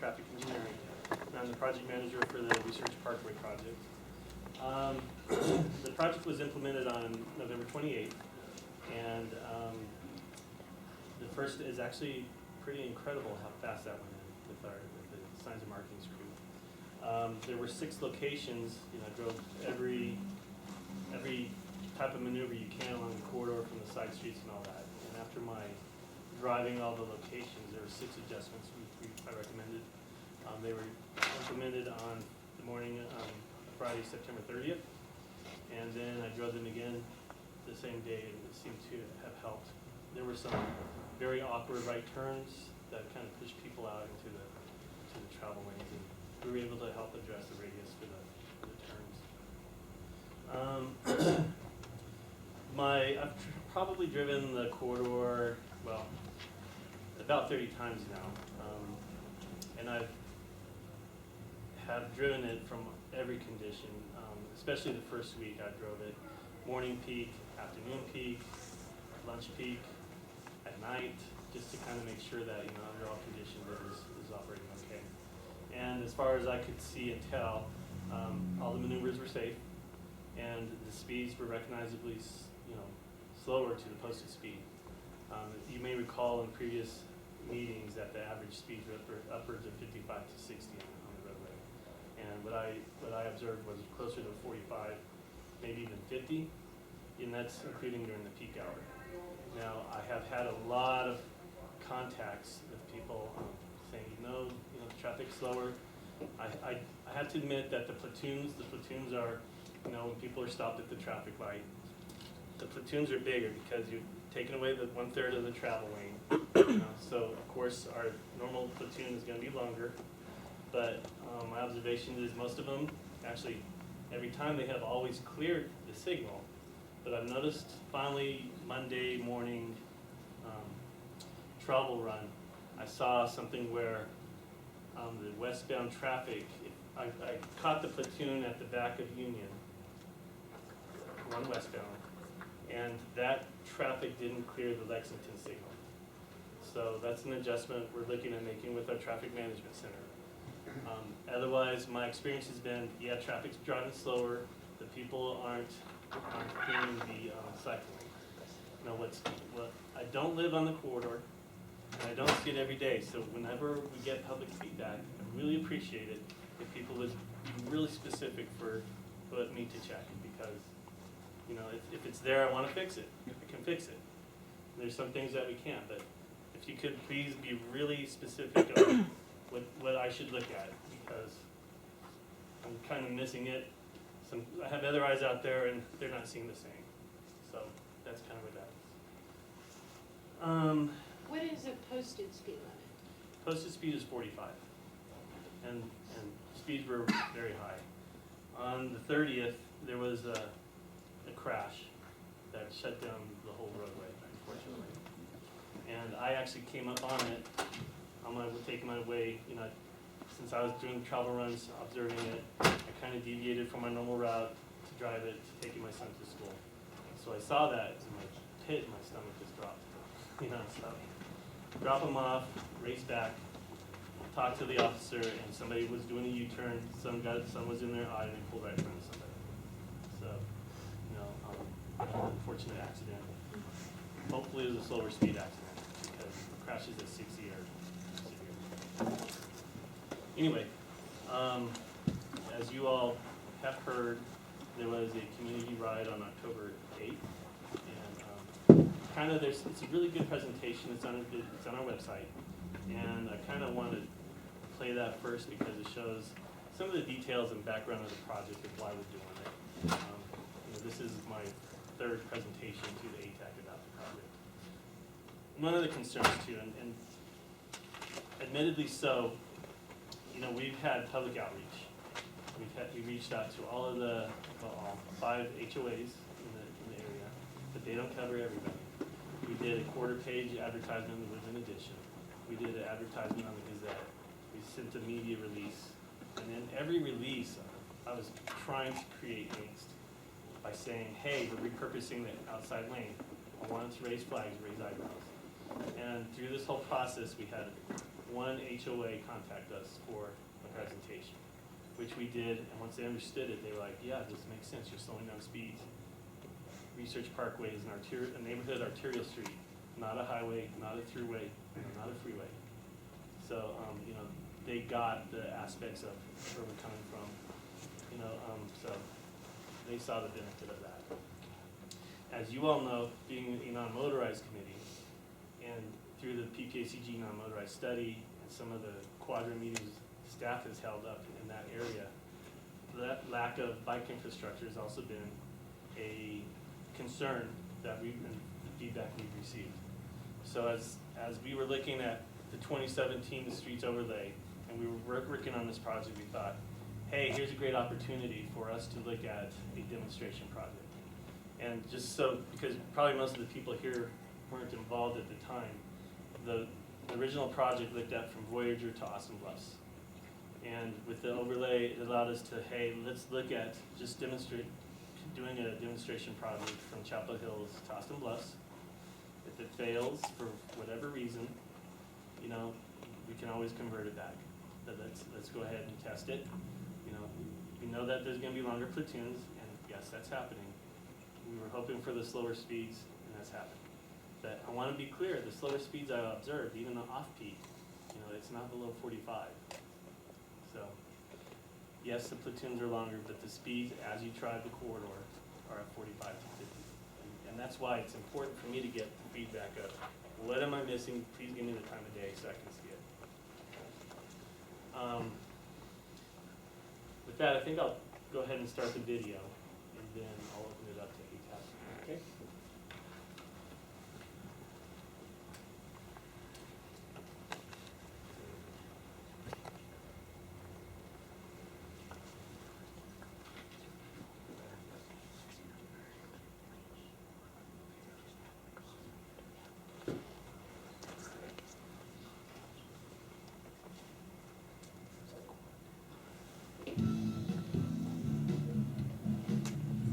Traffic Engineering, and I'm the project manager for the Research Parkway project. The project was implemented on November 28th, and the first is actually pretty incredible how fast that went in with the Signs and Markings crew. There were 6 locations. I drove every type of maneuver you can along the corridor from the side streets and all that. And after my driving all the locations, there were 6 adjustments I recommended. They were implemented on the morning of Friday, September 30th, and then I drove them again the same day, and it seemed to have helped. There were some very awkward right turns that kind of pushed people out into the travel lanes, and we were able to help address the radius for the turns. I've probably driven the corridor, well, about 30 times now, and I have driven it from every condition, especially the first week I drove it. Morning peak, afternoon peak, lunch peak, at night, just to kind of make sure that, under all conditions it is operating okay. And as far as I could see and tell, all the maneuvers were safe, and the speeds were recognizably, slower to the posted speed. You may recall in previous meetings that the average speeds were upwards of 55 to 60 on the roadway, and what I observed was closer to 45, maybe even 50, and that's including during the peak hour. Now, I have had a lot of contacts with people saying, the traffic's slower. I have to admit that the platoons are, when people are stopped at the traffic light, the platoons are bigger because you've taken away the 1/3 of the travel lane. So, of course, our normal platoon is going to be longer, but my observation is most of them, actually, every time they have always cleared the signal. But I've noticed finally Monday morning travel run, I saw something where the westbound traffic, I caught the platoon at the back of Union, one westbound, and that traffic didn't clear the Lexington signal. So that's an adjustment we're looking at making with our traffic management center. Otherwise, my experience has been, traffic's driving slower, the people aren't clearing the cycling. I don't live on the corridor, and I don't see it every day, so whenever we get public feedback, I really appreciate it if people would be really specific for what need to check, because if it's there, I want to fix it. I can fix it. There's some things that we can't, but if you could please be really specific on what I should look at, because I'm kind of missing it. I have other eyes out there, and they're not seeing the same. So that's kind of what that is. What is a posted speed limit? Posted speed is 45, and speeds were very high. On the 30th, there was a crash that shut down the whole roadway, unfortunately. And I actually came up on it taking my way, since I was doing travel runs, observing it, I kind of deviated from my normal route to drive it, to taking my son to school. So I saw that, and my pit in my stomach just dropped. So drop him off, race back, talk to the officer, and somebody was doing a U-turn. Some was in their eye, and they pulled right in front of somebody. So, an unfortunate accident. Hopefully, it was a slower speed accident, because crashes at 60 are severe. Anyway, as you all have heard, there was a community ride on October 8th, and it's a really good presentation. It's on our website, and I kind of want to play that first because it shows some of the details and background of the project and why we're doing it. This is my 3rd presentation to the ATAC about the project. One of the concerns too, and admittedly so, we've had public outreach. We reached out to all 5 HOAs in the area, but they don't cover everybody. We did a quarter-page advertisement with an addition. We did an advertisement on the Gazette. We sent a media release, and in every release, I was trying to create angst by saying, "Hey, we're repurposing the outside lane. I wanted to raise flags, raise eyebrows." And through this whole process, we had one HOA contact us for a presentation, which we did, and once they understood it, they were like, yeah, this makes sense, you're slowing down speeds. Research Parkway is a neighborhood arterial street, not a highway, not a throughway, not a freeway. So, you know, they got the aspects of where we're coming from, you know, so they saw the benefit of that. As you all know, being a non-motorized committee, and through the PPACG non-motorized study and some of the quadrant meetings staff has held up in that area, that lack of bike infrastructure has also been a concern that the feedback we've received. So as we were looking at the 2017 Streets Overlay, and we were working on this project, we thought, hey, here's a great opportunity for us to look at a demonstration project. And just so, because probably most of the people here weren't involved at the time, the original project looked at from Voyager to Austin Bluffs. And with the overlay, it allowed us to, hey, let's look at just doing a demonstration project from Chapel Hills to Austin Bluffs. If it fails for whatever reason, you know, we can always convert it back. But let's go ahead and test it. You know, we know that there's going to be longer platoons, and yes, that's happening. We were hoping for the slower speeds, and that's happening. But I want to be clear, the slower speeds I observed, even the off-peak, you know, it's not below 45. So, yes, the platoons are longer, but the speeds as you drive the corridor are at 45 to 50. And that's why it's important for me to get the feedback of, what am I missing? Please give me the time of day so I can see it. With that, I think I'll go ahead and start the video, and then I'll open it up to ATAC. Okay?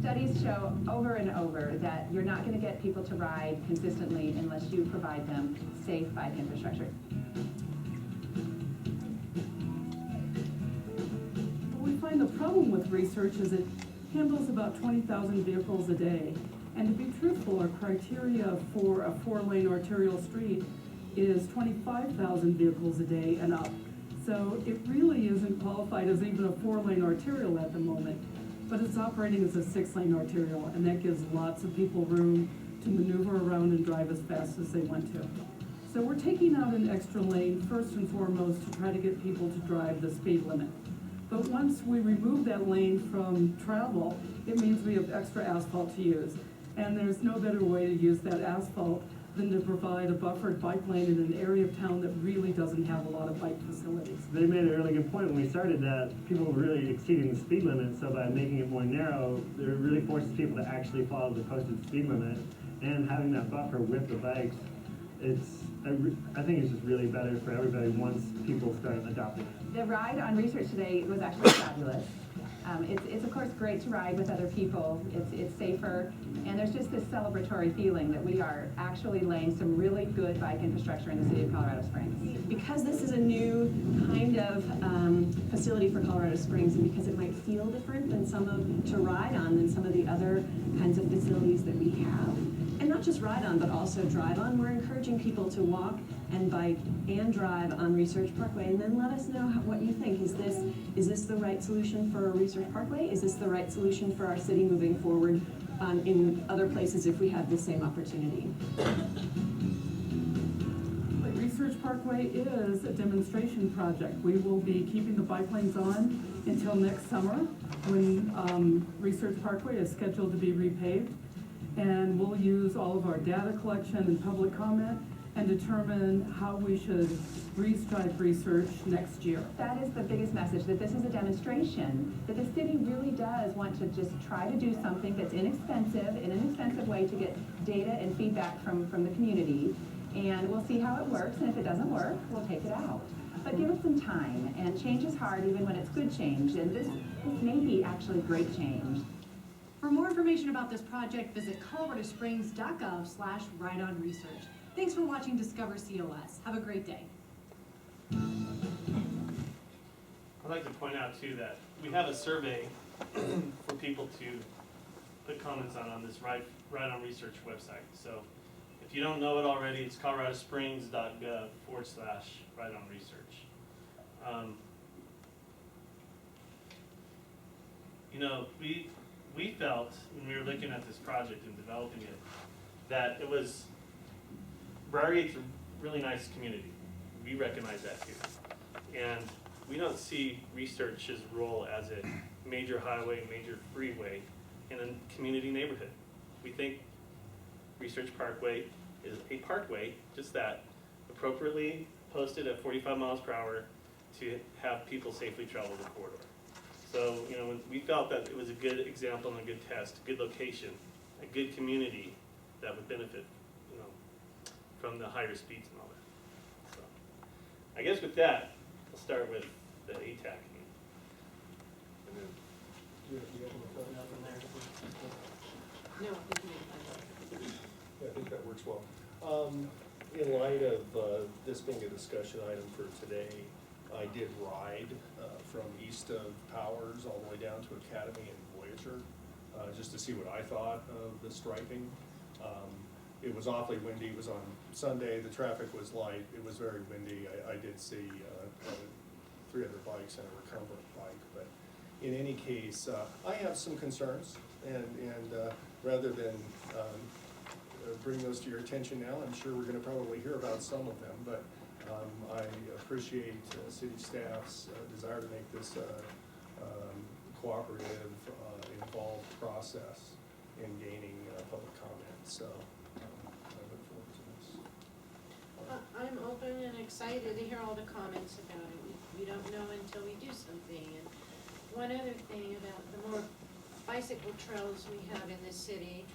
Studies show over and over that you're not going to get people to ride consistently unless you provide them safe bike infrastructure. We find the problem with research is it handles about 20,000 vehicles a day. And to be truthful, our criteria for a 4-lane arterial street is 25,000 vehicles a day and up. So it really isn't qualified as even a 4-lane arterial at the moment. But it's operating as a 6-lane arterial, and that gives lots of people room to maneuver around and drive as fast as they want to. So we're taking out an extra lane first and foremost to try to get people to drive the speed limit. But once we remove that lane from travel, it means we have extra asphalt to use. And there's no better way to use that asphalt than to provide a buffered bike lane in an area of town that really doesn't have a lot of bike facilities. They made a really good point when we started that people were really exceeding the speed limit, so by making it more narrow, it really forces people to actually follow the posted speed limit, and having that buffer with the bikes, I think it's just really better for everybody once people start adopting it. The ride on research today was actually fabulous. It's of course great to ride with other people. It's safer, and there's just this celebratory feeling that we are actually laying some really good bike infrastructure in the city of Colorado Springs. Because this is a new kind of facility for Colorado Springs, and because it might feel different than to ride on than some of the other kinds of facilities that we have, and not just ride on, but also drive on, we're encouraging people to walk and bike and drive on Research Parkway, and then let us know what you think. Is this the right solution for Research Parkway? Is this the right solution for our city moving forward in other places if we have the same opportunity? Research Parkway is a demonstration project. We will be keeping the bike lanes on until next summer when Research Parkway is scheduled to be repaved. And we'll use all of our data collection and public comment and determine how we should restripe research next year. That is the biggest message, that this is a demonstration, that the city really does want to just try to do something that's inexpensive, in an inexpensive way to get data and feedback from the community. And we'll see how it works, and if it doesn't work, we'll take it out. But give it some time, and change is hard even when it's good change, and this may be actually great change. For more information about this project, visit coloradosprings.gov/rideonresearch. Thanks for watching Discover COS. Have a great day. I'd like to point out too that we have a survey for people to put comments on this Right on Research website. So if you don't know it already, it's coloradosprings.gov/Right on Research. You know, we felt when we were looking at this project and developing it that it was, Briargate's a really nice community. We recognize that too. And we don't see research's role as a major highway, major freeway in a community neighborhood. We think Research Parkway is a parkway, just that, appropriately posted at 45 miles per hour to have people safely travel the corridor. So, you know, when we felt that it was a good example and a good test, a good location, a good community that would benefit, you know, from the higher speeds and all that. So, I guess with that, I'll start with the ATAC meeting. And then No, I think you Yeah, I think that works well. In light of this being a discussion item for today, I did ride from east of Powers all the way down to Academy and Voyager, just to see what I thought of the striping. It was awfully windy. It was on Sunday. The traffic was light. It was very windy. I did see 3 other bikes and a recumbent bike, but in any case, I have some concerns, and rather than bring those to your attention now, I'm sure we're gonna probably hear about some of them, but I appreciate city staff's desire to make this cooperative, involved process in gaining public comment, so I look forward to this. I'm open and excited to hear all the comments about it. We don't know until we do something. And one other thing about the more bicycle trails we have in the city,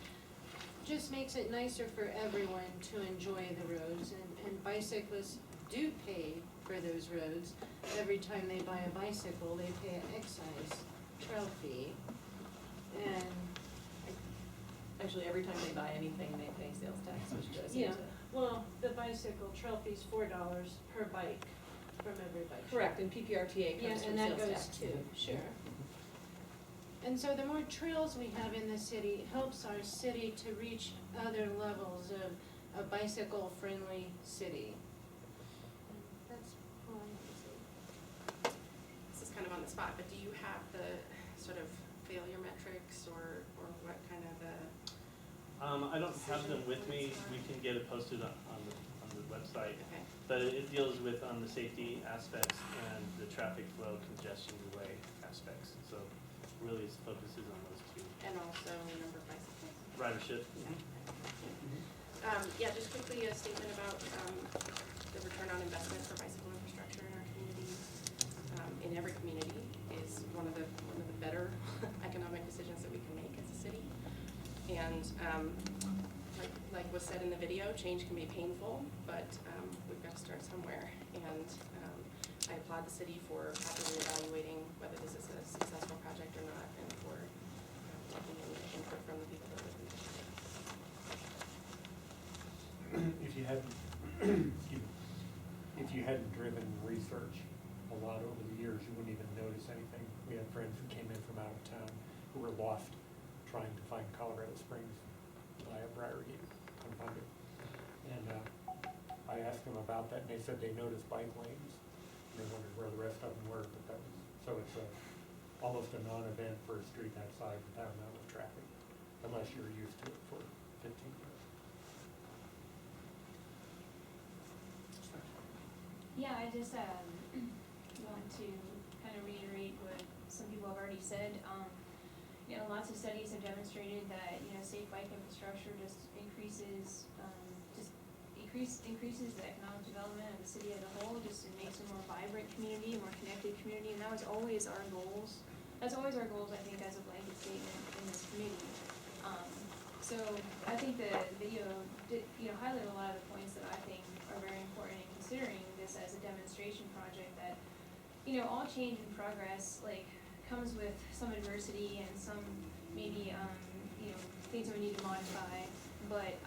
just makes it nicer for everyone to enjoy the roads, and bicyclists do pay for those roads. Every time they buy a bicycle, they pay an excise trail fee. And Actually, every time they buy anything, they pay sales tax, which goes yeah, into. well, the bicycle trail fee's $4 per bike from every bike. Correct, and PPRTA Yeah, comes from and that sales goes tax. too, sure. And so the more trails we have in the city helps our city to reach other levels of a bicycle-friendly city. That's all I have to say. This is kind of on the spot, but do you have the sort of failure metrics or what kind of I don't have them with me. We can get it posted on the website. okay. But it deals with the safety aspects and the traffic flow, congestion, delay aspects. So really it focuses on those two. And also number of bicycles? Ridership. Yeah, just quickly a statement about the return on investment for bicycle infrastructure in our community. In every community is one of the better economic decisions that we can make as a city. And like was said in the video, change can be painful, but we've got to start somewhere. And I applaud the city for properly evaluating whether this is a successful project or not, and for taking in input from the people that live in the city. If you hadn't, excuse me, if you hadn't driven research a lot over the years, you wouldn't even notice anything. We had friends who came in from out of town who were lost trying to find Colorado Springs via Briargate, couldn't find it. And I asked them about that, and they said they noticed bike lanes. And they wondered where the rest of them were, but that was, so it's almost a non-event for a street that size with that amount of traffic, unless you're used to it for 15 years. Yeah, I just want to kind of reiterate what some people have already said. You know, lots of studies have demonstrated that, you know, safe bike infrastructure just increases the economic development of the city as a whole. Just it makes a more vibrant community, a more connected community, and that was always our goals. That's always our goals, I think, as a blanket statement in this community. So I think the video did, you know, highlight a lot of the points that I think are very important in considering this as a demonstration project. That, you know, all change and progress like comes with some adversity and some maybe you know, things that we need to modify. But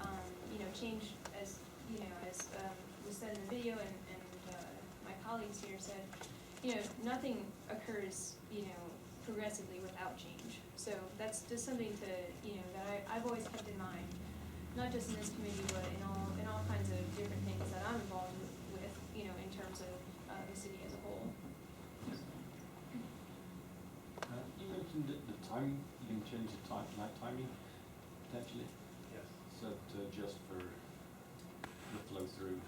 you know, change, as you know, as was said in the video and my colleagues here said, nothing occurs, progressively without change. So that's just something to, that I've always kept in mind, not just in this committee, but in all kinds of different things that I'm involved with, in terms of the city as a whole. You mentioned that the time, you can change the night timing potentially. Yes. So to adjust for the flow through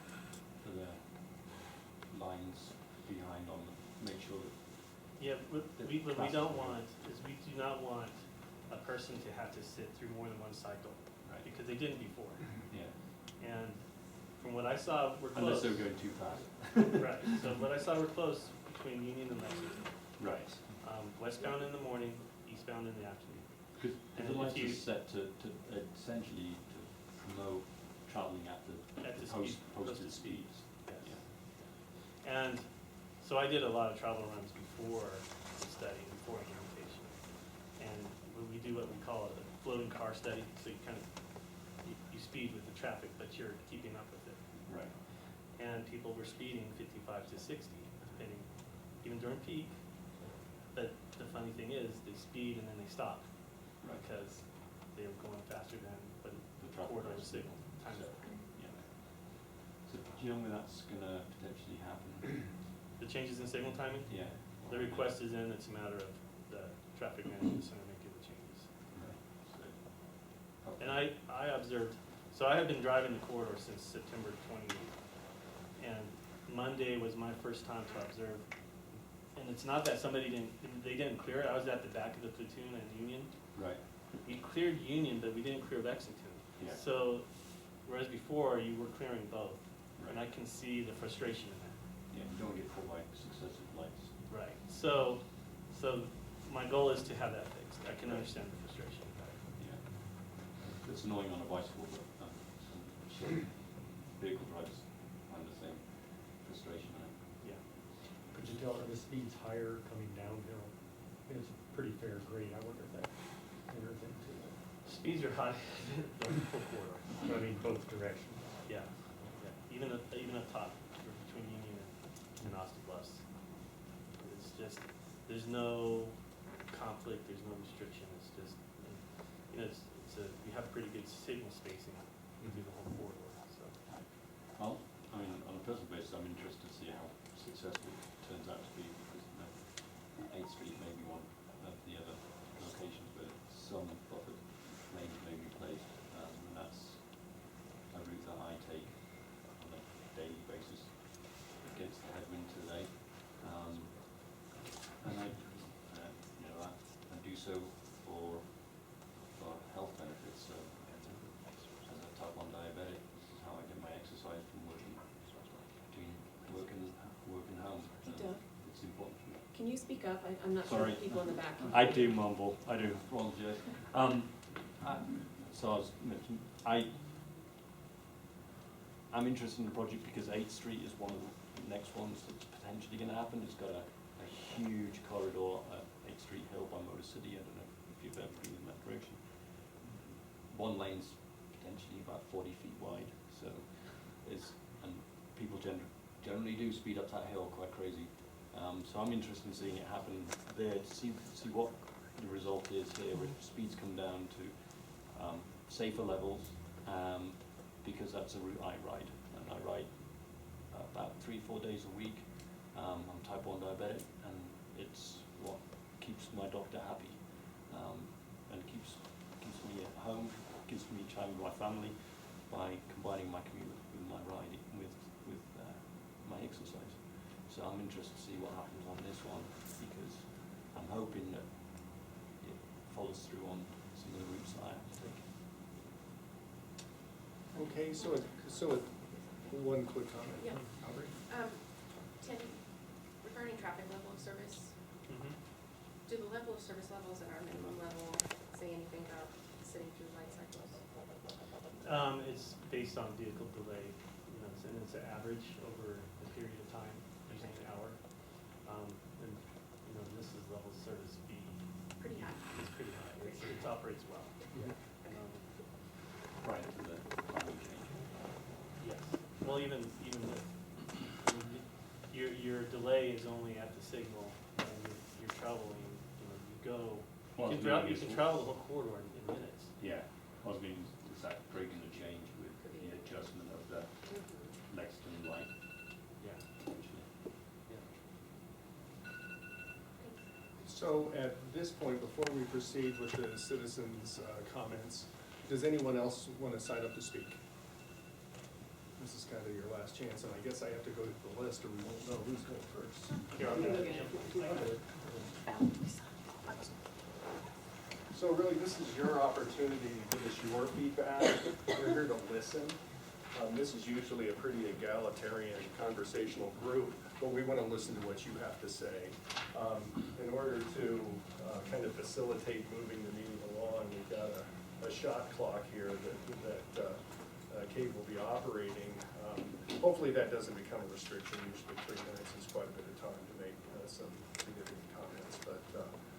for the lines behind on them, make sure that. Yeah, what we don't want is we do not want a person to have to sit through more than one cycle. Right. Because they didn't before. Yeah. And from what I saw, we're Unless close. they're going too fast. Right, so what I saw, we're close between Union and Lexington. Right. Westbound in the morning, eastbound in the afternoon. Because And the if lights you- are set to essentially to promote travelling at the posted speeds. Yes. Yeah. And so I did a lot of travel runs before the study, before implementation. And we do what we call a floating car study, so you kind of, you speed with the traffic, but you're keeping up with it. Right. And people were speeding 55 to 60, depending, even during peak. But the funny thing is, they speed and then they stop. Right. Because they were going faster than what The the traffic corridor lights. signal time. So, yeah. So do you know when that's gonna potentially happen? The changes in signal timing, Yeah. the request is in, it's a matter of the traffic management center making the changes. Right. So, okay. And I observed, so I have been driving the corridor since September 28th. And Monday was my first time to observe. And it's not that they didn't clear it, I was at the back of the platoon in Union. Right. We cleared Union, but we didn't clear Lexington. Yeah. So, whereas before, you were clearing both. And I Right. can see the frustration in that. Yeah, you don't get caught by successive lights. Right, so my goal is to have that fixed. I can understand the frustration with that. Yeah. It's annoying on a bicycle, but some vehicle drivers find the same frustration. Yeah. Could you tell, are the speeds higher coming downhill? It's a pretty fair grade, I wonder if that enters into it. Speeds are high, the full corridor. I mean, both directions. Yeah, yeah. Even up top, between Union and Austin Bluffs. It's just, there's no conflict, there's no restriction, it's just, we have pretty good signal spacing through the whole corridor, so. Well, I mean, on a personal basis, I'm interested to see how successful it turns out to be, because 8th Street may be one of the other locations where some buffered lanes may be placed, and that's a route that I take on a daily basis against the headwind today. And I do so for health benefits. So as a type 1 diabetic, this is how I get my exercise from working between work and home. It's important for me. Can you speak up? I'm not Sorry. sure people in the back can. I do mumble. I do apologize. So I was mentioning, I'm interested in the project because 8th Street is one of the next ones that's potentially going to happen. It's got a huge corridor at 8th Street Hill by Motor City. I don't know if you've ever been in that direction. One lane's potentially about 40 feet wide, and people generally do speed up that hill quite crazy. So I'm interested in seeing it happen there to see what the result is here, where speeds come down to safer levels, because that's a route I ride, and I ride about 3-4 days a week. I'm type 1 diabetic, and it's what keeps my doctor happy, and keeps me at home, gives me time with my family by combining my commute with my riding, with my exercise. So I'm interested to see what happens on this one, because I'm hoping that it follows through on some of the routes that I have to take. Okay, so one quick comment. Yeah. Aubrey? Tim, regarding traffic level of service, do the level of service levels at our minimum level say anything about sitting through light cycles? It's based on vehicle delay, and it's an average over a period of time, usually an hour. And, this is level of service B. Pretty high. It's pretty high. It operates well. Prior to the timing change. Yes. Well, even with, your delay is only at the signal, and you're traveling, you go, Well, you can travel, you can travel the whole corridor in minutes. Yeah, I was meaning, is that breaking the change with the adjustment of the Lexington line? Yeah. So at this point, before we proceed with the citizens' comments, does anyone else want to sign up to speak? This is kind of your last chance, and I guess I have to go to the list or we won't know who's going first. Here, I'm gonna So really, this is your opportunity to give us your feedback. We're here to listen. This is usually a pretty egalitarian conversational group, but we want to listen to what you have to say. In order to kind of facilitate moving the meeting along, we've got a shot clock here that Kate will be operating. Hopefully that doesn't become a restriction. Usually 3 minutes is quite a bit of time to make some significant comments, but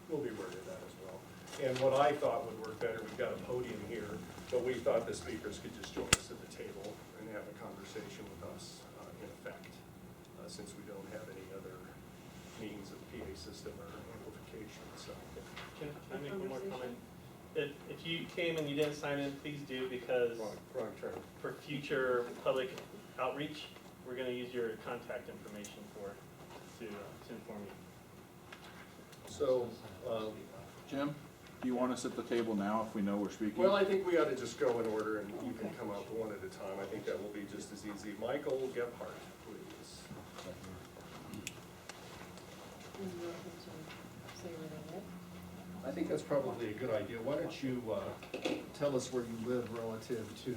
we'll be aware of that as well. And what I thought would work better, we've got a podium here, but we thought the speakers could just join us at the table and have a conversation with us in effect, since we don't have any other means of PA system or amplification, so. Can I make one more comment? If you came and you didn't sign in, please do, because Wrong turn. for future public outreach, we're gonna use your contact information to inform you. So, Jim, do you want us at the table now if we know we're speaking? well, I think we ought to just go in order and you can come up one at a time. I think that will be just as easy. Michael Gephardt, please. I think that's probably a good idea. Why don't you tell us where you live relative to,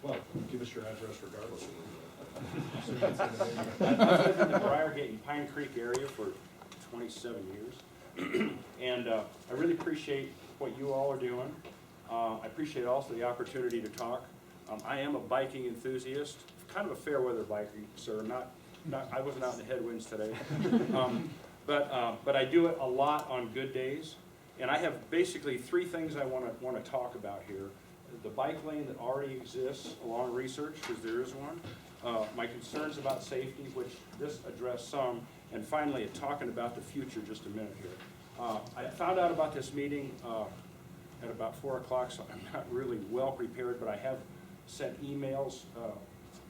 well, give us your address regardless of where you live. I've lived in the Briargate and Pine Creek area for 27 years. And I really appreciate what you all are doing. I appreciate also the opportunity to talk. I am a biking enthusiast, kind of a fair weather biker, sir. I wasn't out in the headwinds today. But I do it a lot on good days. And I have basically 3 things I want to talk about here. The bike lane that already exists along Research, because there is one. My concerns about safety, which this addressed some. And finally, talking about the future just a minute here. I found out about this meeting at about 4 o'clock, so I'm not really well prepared, but I have sent emails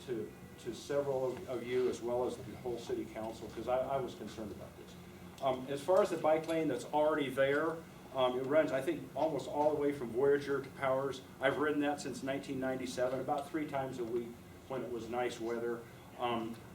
to several of you as well as the whole city council, because I was concerned about this. As far as the bike lane that's already there, it runs, I think, almost all the way from Voyager to Powers. I've ridden that since 1997, about 3 times a week when it was nice weather.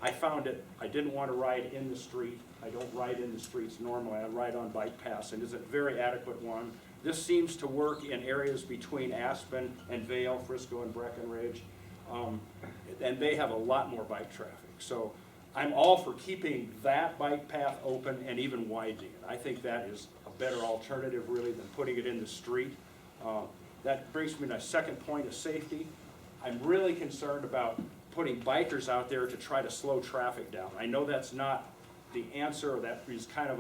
I found it, I didn't want to ride in the street. I don't ride in the streets normally. I ride on bike paths, and it's a very adequate one. This seems to work in areas between Aspen and Vail, Frisco and Breckenridge, and they have a lot more bike traffic. So I'm all for keeping that bike path open and even widening it. I think that is a better alternative, really, than putting it in the street. That brings me to my second point of safety. I'm really concerned about putting bikers out there to try to slow traffic down. I know that's not the answer, or that is kind of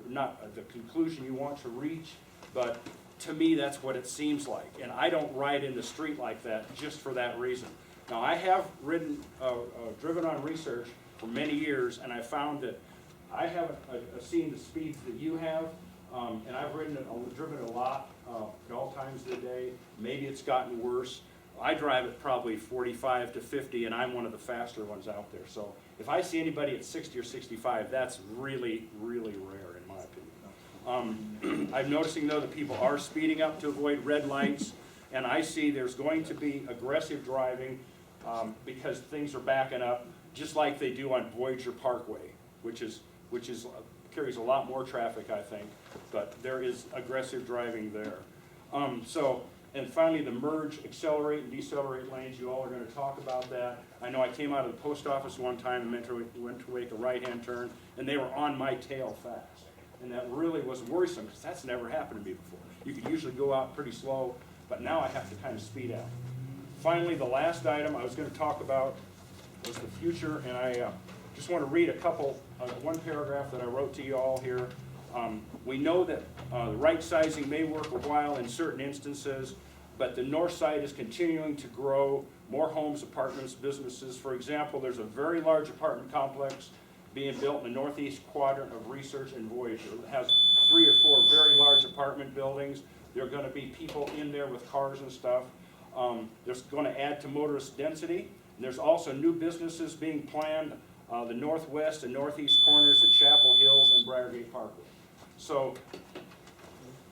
not the conclusion you want to reach, but to me that's what it seems like. And I don't ride in the street like that just for that reason. Now I have driven on Research for many years, and I found that I haven't seen the speeds that you have, and I've driven it a lot at all times of the day. Maybe it's gotten worse. I drive at probably 45 to 50, and I'm one of the faster ones out there. So if I see anybody at 60 or 65, that's really, really rare in my opinion. I'm noticing, though, that people are speeding up to avoid red lights, and I see there's going to be aggressive driving because things are backing up, just like they do on Voyager Parkway, which carries a lot more traffic, I think, but there is aggressive driving there. And finally, the merge, accelerate, and decelerate lanes. You all are going to talk about that. I know I came out of the post office one time and went to make a right-hand turn, and they were on my tail fast. And that really was worrisome, because that's never happened to me before. You could usually go out pretty slow, but now I have to kind of speed out. Finally, the last item I was going to talk about was the future, and I just want to read one paragraph that I wrote to you all here. We know that the right sizing may work a while in certain instances, but the north side is continuing to grow, more homes, apartments, businesses. For example, there's a very large apartment complex being built in the northeast quadrant of Research and Voyager. It has 3 or 4 very large apartment buildings. There are gonna be people in there with cars and stuff. There's gonna add to motorist density. And there's also new businesses being planned, the northwest and northeast corners of Chapel Hills and Briargate Parkway. So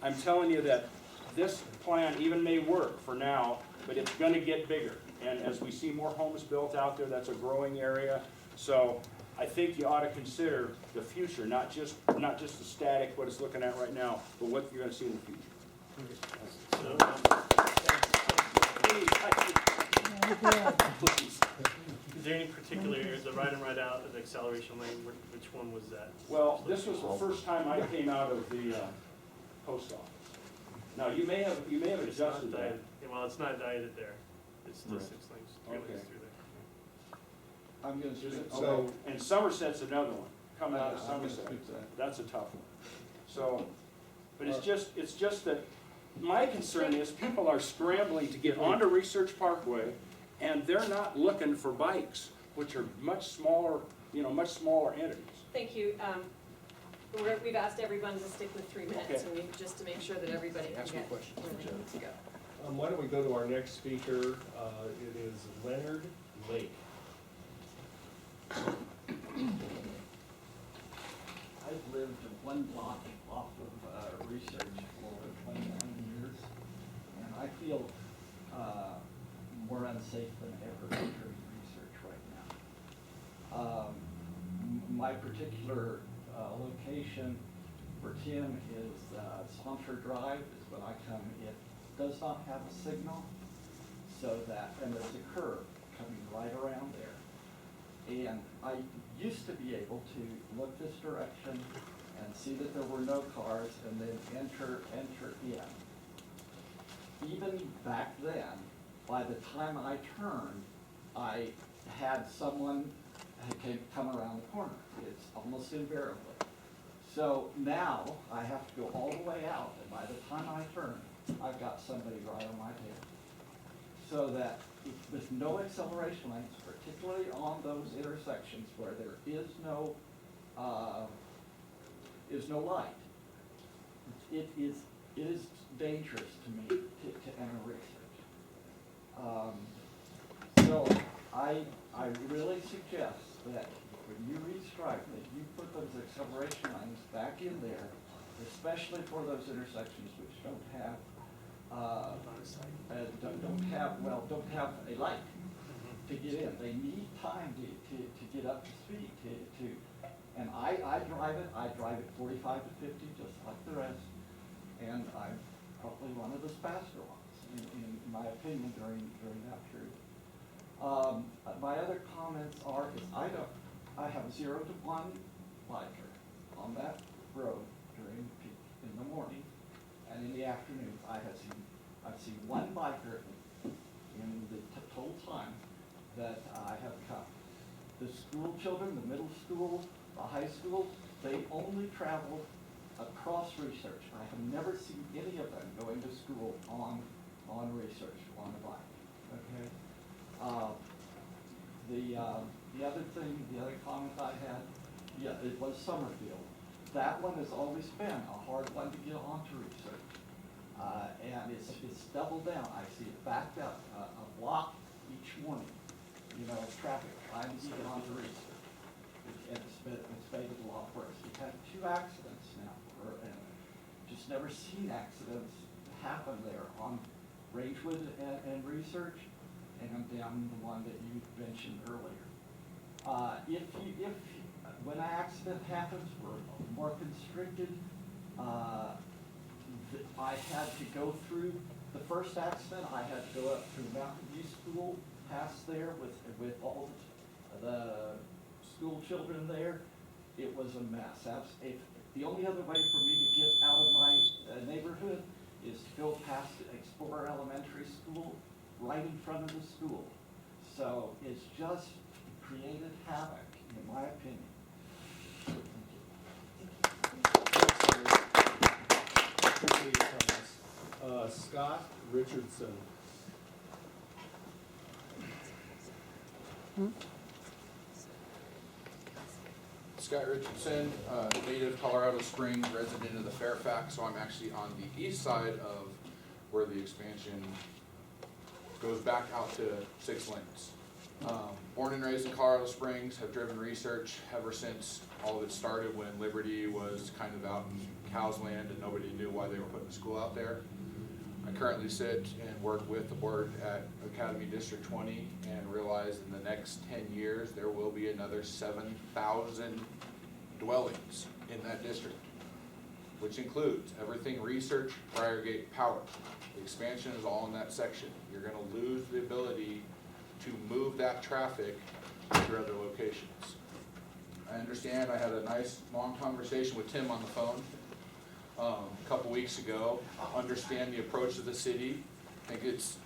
I'm telling you that this plan even may work for now, but it's gonna get bigger. And as we see more homes built out there, that's a growing area. So I think you ought to consider the future, not just the static, what it's looking at right now, but what you're gonna see in the future. Please. Is there any particular areas, the ride and ride out of the acceleration lane, which one was that? Well, this was the first time I came out of the post office. Now, you may have It's not adjusted that. dieted, well, it's not dieted there. It's still Right. 6 lanes, 3 lanes Okay. through there. I'm gonna speak. So, and Somerset's another one, coming out of I'm gonna Somerset. speak to that. That's a tough one. So, but it's just that, my concern is people are scrambling to get onto Research Parkway, and they're not looking for bikes, which are much smaller entities. Thank you. We've asked everyone to stick with 3 minutes, Okay. and just to make sure that everybody can Ask me a get question. where they need to go. Why don't we go to our next speaker? It is Leonard Lake. I've lived 1 block off of Research for 29 years, and I feel more unsafe than ever entering Research right now. My particular location for Tim is Saunter Drive is when I come. It does not have a signal, so that, and there's a curve coming right around there. And I used to be able to look this direction and see that there were no cars and then enter in. Even back then, by the time I turned, I had someone come around the corner. It's almost invariably. So now I have to go all the way out, and by the time I turn, I've got somebody right on my tail. So that with no acceleration lanes, particularly on those intersections where there is no light, it is dangerous to me to enter Research. So I really suggest that when you restripe, that you put those acceleration lines back in there, especially for those intersections which don't have don't have a light to get in. They need time to get up to speed. And I drive it 45 to 50, just like the rest. And I'm probably one of the faster ones, in my opinion, during that period. My other comments are, I have 0 to 1 biker on that road during peak in the morning, and in the afternoon, I've seen 1 biker in the total time that I have come. The school children, the middle school, the high school, they only travel across Research. I have never seen any of them going to school on Research on a bike. Okay. The other comment I had, it was Summerfield. That one has always been a hard one to get onto Research. And it's doubled down. I see it backed up a block each morning, traffic trying to get onto Research. And it's made it a lot worse. We've had 2 accidents now, and just never seen accidents happen there on Rangewood and Research, and down the one that you mentioned earlier. If when an accident happens, we're more constricted. I had to go through the first accident. I had to go up through Mountain View School, past there with all the school children there. It was a mess. The only other way for me to get out of my neighborhood is to go past Explorer Elementary School, right in front of the school. So it's just created havoc, in my opinion. Appreciate your comments. Scott Richardson. Scott Richardson, native Colorado Springs, resident of the Fairfax, so I'm actually on the east side of where the expansion goes back out to 6 lanes. Born and raised in Colorado Springs, have driven research ever since all of it started when Liberty was kind of out in Cow's land and nobody knew why they were putting the school out there. I currently sit and work with the board at Academy District 20 and realize in the next 10 years there will be another 7,000 dwellings in that district, which includes everything research, Briargate, Power. The expansion is all in that section. You're going to lose the ability to move that traffic to other locations. I understand. I had a nice long conversation with Tim on the phone a couple weeks ago. Understand the approach of the city. I think it's,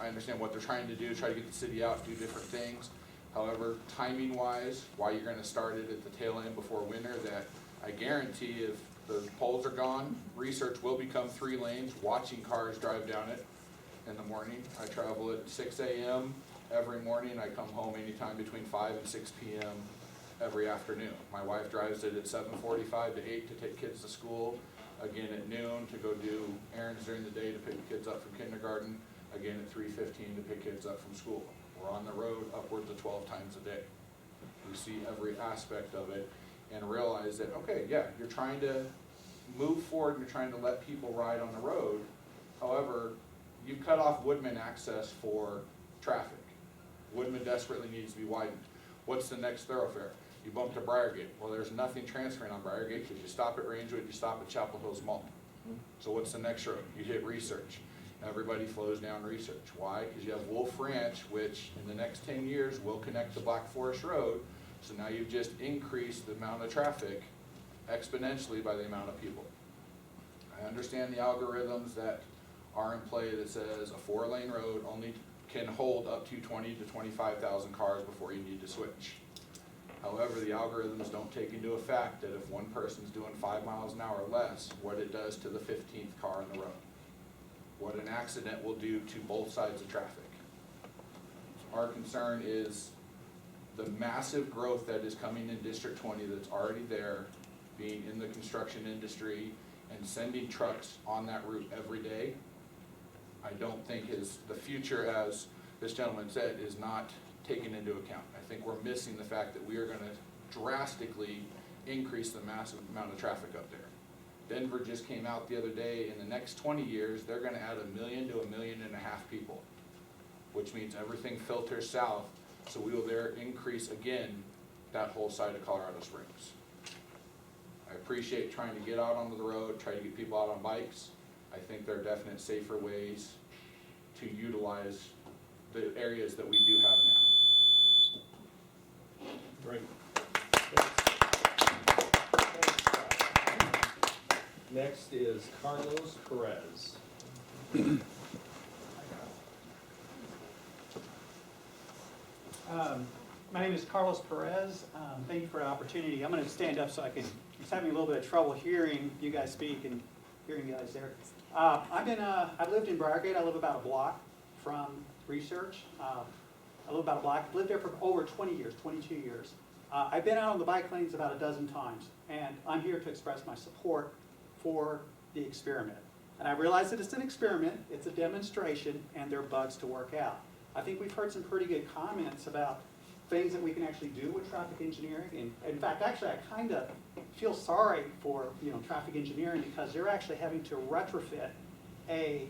I understand what they're trying to do, try to get the city out, do different things. However, timing wise, why you're gonna start it at the tail end before winter, that I guarantee if the poles are gone, research will become 3 lanes, watching cars drive down it in the morning. I travel at 6 a.m. every morning. I come home anytime between 5 and 6 p.m. every afternoon. My wife drives it at 7:45 to 8 to take kids to school. Again at noon to go do errands during the day to pick kids up from kindergarten. Again at 3:15 to pick kids up from school. We're on the road upwards of 12 times a day. We see every aspect of it and realize that, okay, yeah, you're trying to move forward and you're trying to let people ride on the road. However, you've cut off Woodman access for traffic. Woodman desperately needs to be widened. What's the next thoroughfare? You bump to Briargate. Well, there's nothing transferring on Briargate because you stop at Rangewood, you stop at Chapel Hills Mall. So what's the next road? You hit Research. Everybody flows down Research. Why? Because you have Wolf Ranch, which in the next 10 years will connect to Black Forest Road. So now you've just increased the amount of traffic exponentially by the amount of people. I understand the algorithms that are in play that says a 4-lane road only can hold up to 20 to 25,000 cars before you need to switch. However, the algorithms don't take into effect that if one person's doing 5 miles an hour or less, what it does to the 15th car in the road. What an accident will do to both sides of traffic. Our concern is the massive growth that is coming in District 20 that's already there, being in the construction industry and sending trucks on that route every day. I don't think is the future, as this gentleman said, is not taken into account. I think we're missing the fact that we are going to drastically increase the massive amount of traffic up there. Denver just came out the other day, in the next 20 years, they're going to add 1 million to 1.5 million people, which means everything filters south, so we will there increase again that whole side of Colorado Springs. I appreciate trying to get out onto the road, try to get people out on bikes. I think there are definite safer ways to utilize the areas that we do have now. Great. Next is Carlos Perez. My name is Carlos Perez. Thank you for the opportunity. I'm going to stand up so I can, I'm having a little bit of trouble hearing you guys speak and hearing you guys there. I've lived in Briargate. I live about a block from Research. I live about a block. I've lived there for over 20 years, 22 years. I've been out on the bike lanes about a dozen times, and I'm here to express my support for the experiment. And I realize that it's an experiment, it's a demonstration, and there are bugs to work out. I think we've heard some pretty good comments about things that we can actually do with traffic engineering. And in fact, actually, I kind of feel sorry for traffic engineering because they're actually having to retrofit a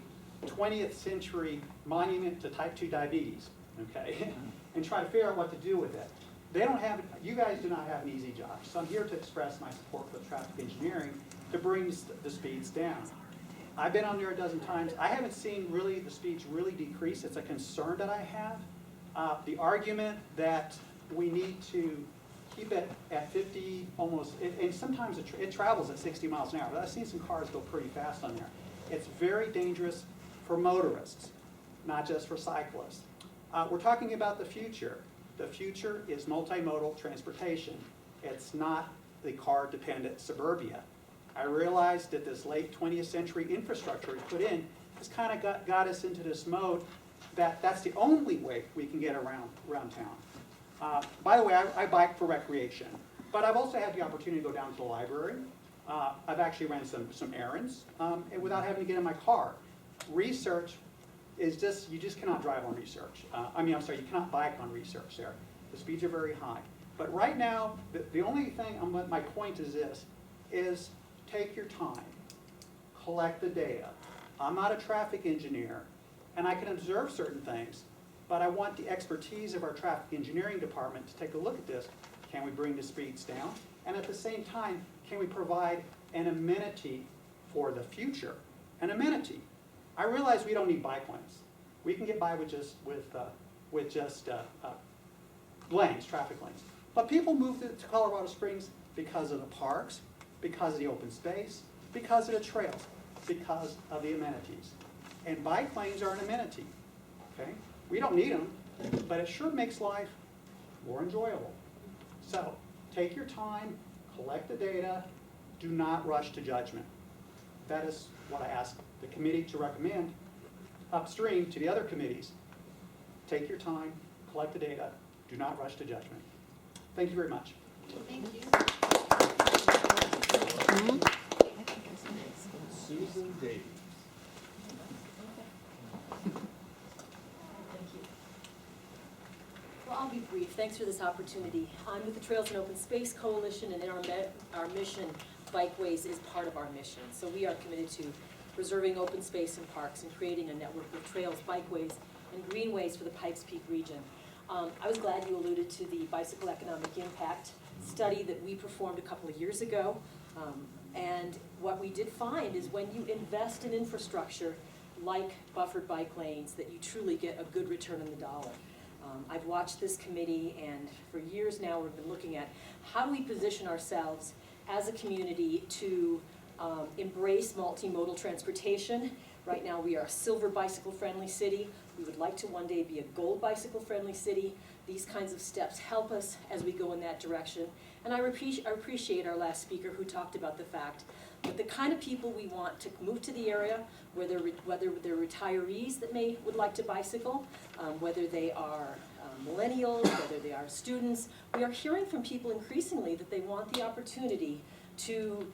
20th century monument to type 2 diabetes, okay, and try to figure out what to do with it. They don't have, you guys do not have an easy job. So I'm here to express my support for traffic engineering to bring the speeds down. I've been on there a dozen times. I haven't seen really the speeds really decrease. It's a concern that I have. The argument that we need to keep it at 50 almost, and sometimes it travels at 60 miles an hour, but I've seen some cars go pretty fast on there. It's very dangerous for motorists, not just for cyclists. We're talking about the future. The future is multimodal transportation. It's not the car-dependent suburbia. I realized that this late 20th century infrastructure we put in has kind of got us into this mode that that's the only way we can get around town. By the way, I bike for recreation. But I've also had the opportunity to go down to the library. I've actually ran some errands and without having to get in my car. Research is just, you just cannot drive on research. I'm sorry, you cannot bike on research there. The speeds are very high. But right now, the only thing, my point is this, is take your time, collect the data. I'm not a traffic engineer, and I can observe certain things, but I want the expertise of our traffic engineering department to take a look at this. Can we bring the speeds down? And at the same time, can we provide an amenity for the future? An amenity. I realize we don't need bike lanes. We can get by with just lanes, traffic lanes. But people move to Colorado Springs because of the parks, because of the open space, because of the trails, because of the amenities. And bike lanes are an amenity, okay? We don't need them, but it sure makes life more enjoyable. So, take your time, collect the data, do not rush to judgment. That is what I ask the committee to recommend upstream to the other committees. Take your time, collect the data, do not rush to judgment. Thank you very much. Thank you. Susan Davies. Well, I'll be brief. Thanks for this opportunity. I'm with the Trails and Open Space Coalition, and in our mission, Bikeways is part of our mission. So we are committed to preserving open space and parks and creating a network of trails, bikeways, and greenways for the Pikes Peak region. I was glad you alluded to the bicycle economic impact study that we performed a couple of years ago. And what we did find is when you invest in infrastructure like buffered bike lanes, that you truly get a good return on the dollar. I've watched this committee, and for years now we've been looking at how do we position ourselves as a community to embrace multimodal transportation. Right now we are a silver bicycle-friendly city. We would like to one day be a gold bicycle-friendly city. These kinds of steps help us as we go in that direction. And I appreciate our last speaker who talked about the fact that the kind of people we want to move to the area, whether they're retirees that would like to bicycle, whether they are millennials, whether they are students, we are hearing from people increasingly that they want the opportunity to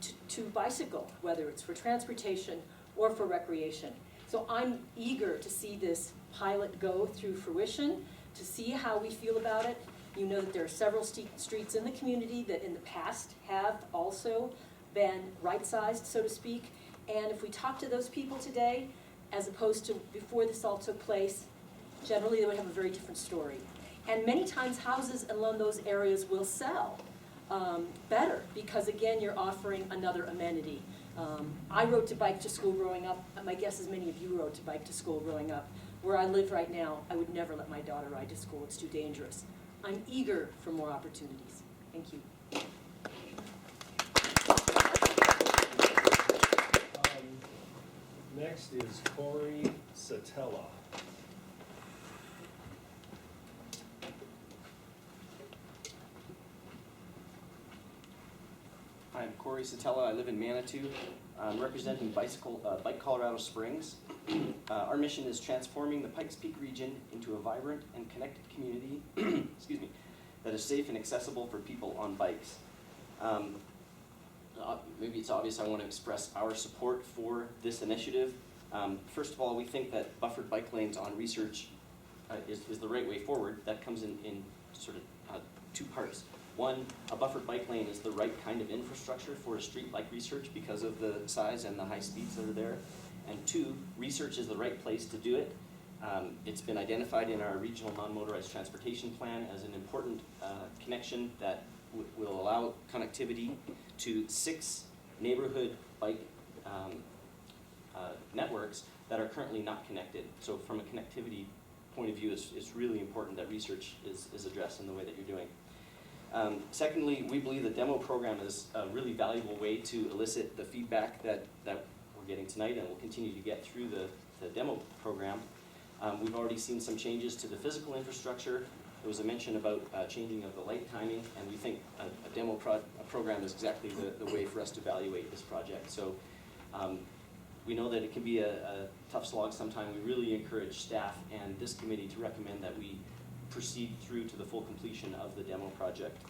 bicycle, whether it's for transportation or for recreation. So I'm eager to see this pilot go through fruition, to see how we feel about it. You know that there are several streets in the community that in the past have also been right-sized, so to speak. And if we talk to those people today, as opposed to before this all took place, generally they would have a very different story. And many times houses along those areas will sell better because, again, you're offering another amenity. I rode to bike to school growing up. My guess is many of you rode to bike to school growing up. Where I live right now, I would never let my daughter ride to school. It's too dangerous. I'm eager for more opportunities. Thank you. Next is Corey Satella. I'm Corey Satella. I live in Manitou. I'm representing Bike Colorado Springs. Our mission is transforming the Pikes Peak region into a vibrant and connected community excuse me, that is safe and accessible for people on bikes. Maybe it's obvious I want to express our support for this initiative. First of all, we think that buffered bike lanes on research is the right way forward. That comes in sort of two parts. One, a buffered bike lane is the right kind of infrastructure for a street like research because of the size and the high speeds that are there. And two, research is the right place to do it. It's been identified in our regional non-motorized transportation plan as an important connection that will allow connectivity to 6 neighborhood bike networks that are currently not connected. So from a connectivity point of view, it's really important that research is addressed in the way that you're doing. Secondly, we believe the demo program is a really valuable way to elicit the feedback that we're getting tonight and will continue to get through the demo program. We've already seen some changes to the physical infrastructure. There was a mention about changing of the light timing, and we think a demo program is exactly the way for us to evaluate this project. So we know that it can be a tough slog sometime. We really encourage staff and this committee to recommend that we proceed through to the full completion of the demo project.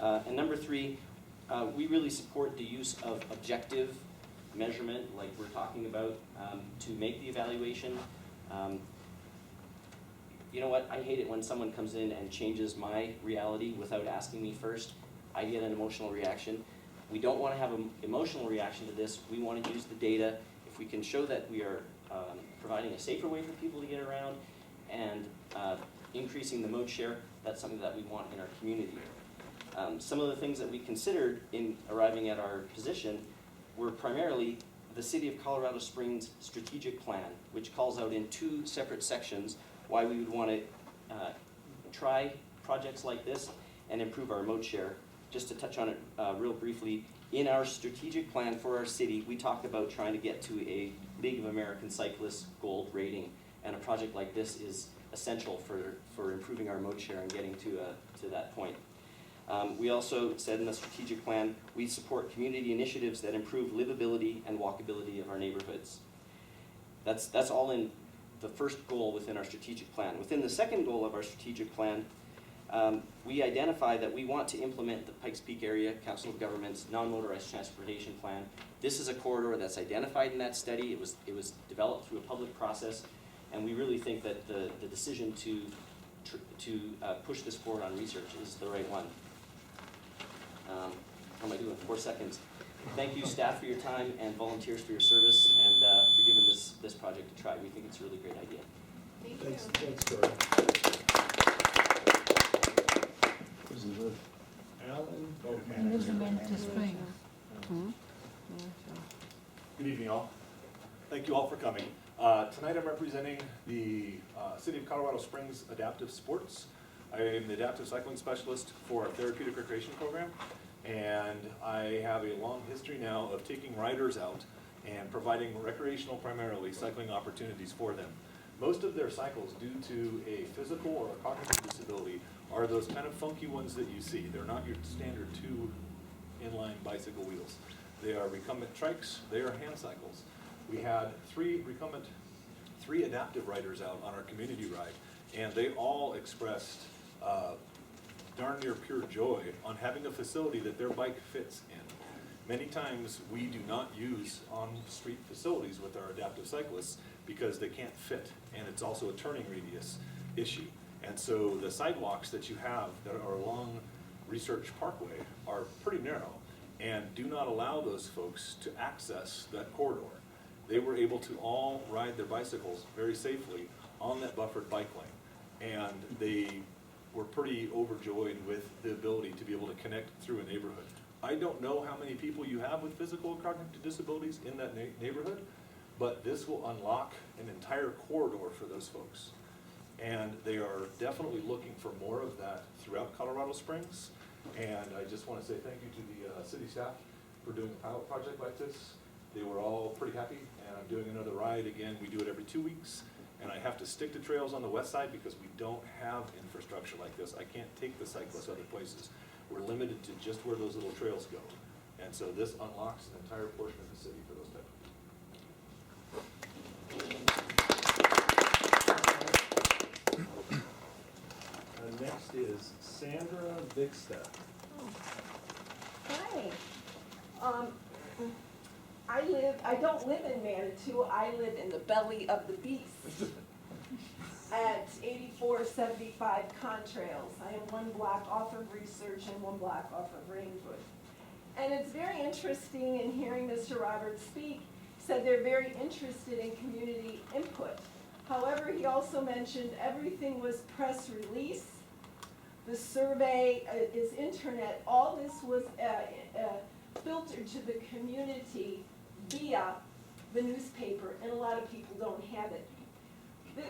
And number 3, we really support the use of objective measurement, like we're talking about, to make the evaluation. You know what, I hate it when someone comes in and changes my reality without asking me first. I get an emotional reaction. We don't want to have an emotional reaction to this. We want to use the data. If we can show that we are providing a safer way for people to get around and increasing the mode share, that's something that we want in our community. Some of the things that we considered in arriving at our position were primarily the City of Colorado Springs strategic plan, which calls out in 2 separate sections why we would want to try projects like this and improve our mode share. Just to touch on it real briefly, in our strategic plan for our city, we talked about trying to get to a League of American Cyclists gold rating, and a project like this is essential for improving our mode share and getting to that point. We also said in the strategic plan, we support community initiatives that improve livability and walkability of our neighborhoods. That's all in the first goal within our strategic plan. Within the second goal of our strategic plan, we identify that we want to implement the Pikes Peak Area Council of Governments non-motorized transportation plan. This is a corridor that's identified in that study. It was developed through a public process, and we really think that the decision to push this forward on research is the right one. How am I doing? 4 seconds. Thank you, staff, for your time, and volunteers for your service, and for giving this project a try. We think it's a really great idea. Thanks, Jordan. Alan? He lives in Manatee Springs. Good evening, all. Thank you all for coming. Tonight I'm representing the City of Colorado Springs Adaptive Sports. I am the adaptive cycling specialist for our therapeutic recreation program, and I have a long history now of taking riders out and providing recreational, primarily, cycling opportunities for them. Most of their cycles, due to a physical or a cognitive disability, are those kind of funky ones that you see. They're not your standard 2 inline bicycle wheels. They are recumbent trikes, they are hand cycles. We had 3 adaptive riders out on our community ride, and they all expressed darn near pure joy on having a facility that their bike fits in. Many times we do not use on-street facilities with our adaptive cyclists because they can't fit, and it's also a turning radius issue. And so the sidewalks that you have that are along Research Parkway are pretty narrow and do not allow those folks to access that corridor. They were able to all ride their bicycles very safely on that buffered bike lane, and they were pretty overjoyed with the ability to be able to connect through a neighborhood. I don't know how many people you have with physical or cognitive disabilities in that neighborhood, but this will unlock an entire corridor for those folks. And they are definitely looking for more of that throughout Colorado Springs. And I just want to say thank you to the city staff for doing a pilot project like this. They were all pretty happy, and I'm doing another ride again. We do it every 2 weeks, and I have to stick to trails on the west side because we don't have infrastructure like this. I can't take the cyclists other places. We're limited to just where those little trails go. And so this unlocks an entire portion of the city for those type of people. Next is Sandra Viksta. Hi. I don't live in Manitou, I live in the belly of the beast at 8475 Contrails. I am 1 block off of Research and 1 block off of Rainwood. And it's very interesting in hearing Mr. Roberts speak, said they're very interested in community input. However, he also mentioned everything was press release. The survey is internet. All this was filtered to the community via the newspaper, and a lot of people don't have it.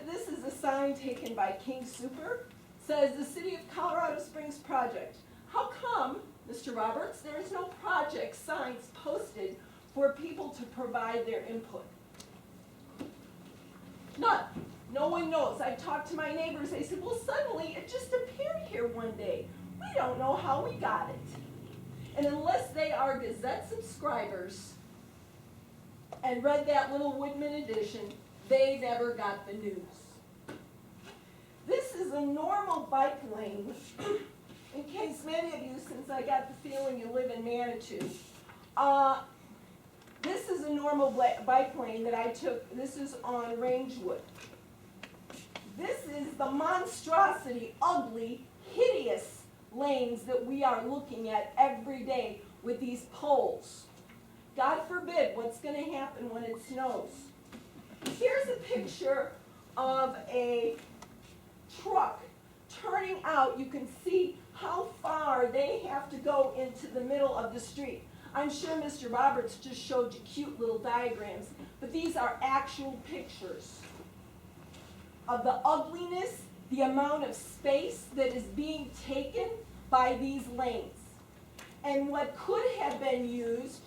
This is a sign taken by King Super. Says the City of Colorado Springs project. How come, Mr. Roberts, there is no project signs posted for people to provide their input? None. No one knows. I've talked to my neighbors. They said, well, suddenly it just appeared here one day. We don't know how we got it. And unless they are Gazette subscribers and read that little Woodman edition, they never got the news. This is a normal bike lane in case many of you, since I got the feeling you live in Manitou, this is a normal bike lane that I took. This is on Rangewood. This is the monstrosity, ugly, hideous lanes that we are looking at every day with these poles. God forbid what's going to happen when it snows. Here's a picture of a truck turning out. You can see how far they have to go into the middle of the street. I'm sure Mr. Roberts just showed you cute little diagrams, but these are actual pictures of the ugliness, the amount of space that is being taken by these lanes. And what could have been used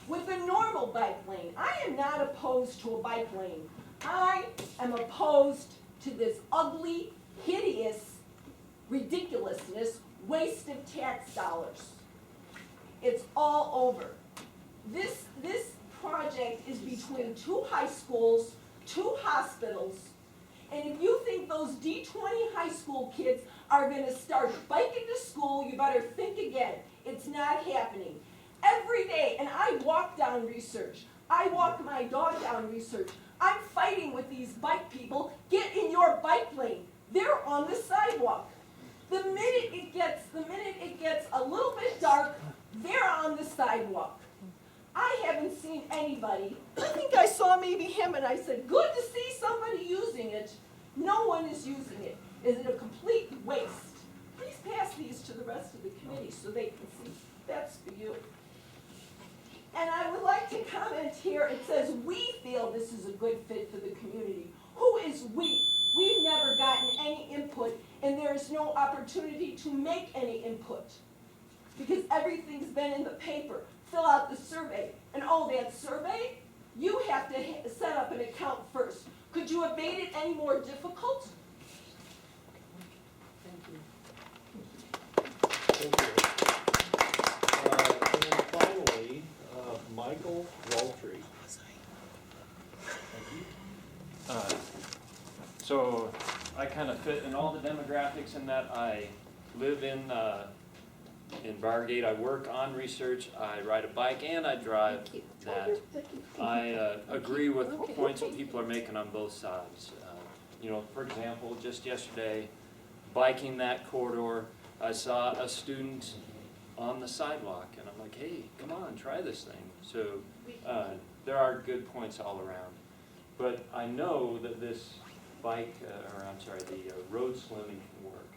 with a normal bike lane. I am not opposed to a bike lane. I am opposed to this ugly, hideous ridiculousness, waste of tax dollars. It's all over. This project is between 2 high schools, 2 hospitals, and if you think those D20 high school kids are going to start biking to school, you better think again. It's not happening. Every day, and I walk down Research. I walk my dog down Research. I'm fighting with these bike people. Get in your bike lane. They're on the sidewalk. The minute it gets a little bit dark, they're on the sidewalk. I haven't seen anybody. I think I saw maybe him and I said, good to see somebody using it. No one is using it. Is it a complete waste? Please pass these to the rest of the committee so they can see. That's for you. And I would like to comment here, it says, we feel this is a good fit for the community. Who is we? We've never gotten any input, and there is no opportunity to make any input. Because everything's been in the paper. Fill out the survey. And oh, that survey? You have to set up an account first. Could you have made it any more difficult? Thank you. And finally, Michael Waltree. So I kind of fit in all the demographics in that I live in Bargate. I work on Research. I ride a bike and I drive that. I agree with points that people are making on both sides. You know, for example, just yesterday, biking that corridor, I saw a student on the sidewalk, and I'm like, hey, come on, try this thing. So there are good points all around. But I know that this the road slimming can work.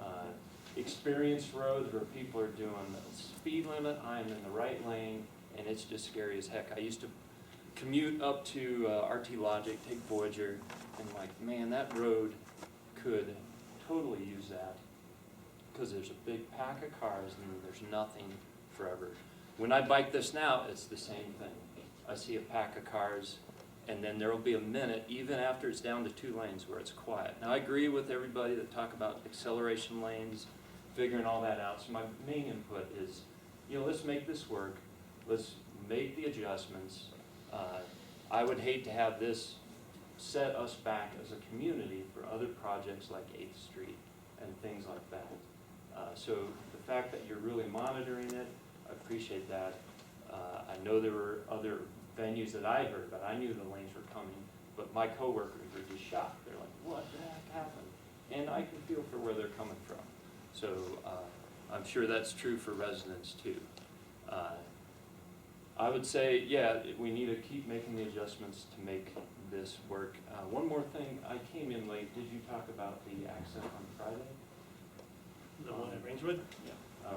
I've experienced roads where people are doing the speed limit, I'm in the right lane, and it's just scary as heck. I used to commute up to RT Logic, take Voyager, and like, man, that road could totally use that. Because there's a big pack of cars and there's nothing forever. When I bike this now, it's the same thing. I see a pack of cars, and then there will be a minute, even after it's down to 2 lanes, where it's quiet. Now, I agree with everybody that talk about acceleration lanes, figuring all that out. So my main input is, you know, let's make this work. Let's make the adjustments. I would hate to have this set us back as a community for other projects like 8th Street and things like that. So the fact that you're really monitoring it, I appreciate that. I know there were other venues that I heard, but I knew the lanes were coming. But my coworkers were just shocked. They're like, what the heck happened? And I can feel for where they're coming from. So I'm sure that's true for residents too. I would say, yeah, we need to keep making the adjustments to make this work. One more thing, I came in late. Did you talk about the accent on Friday? The one at Rangewood? Yeah.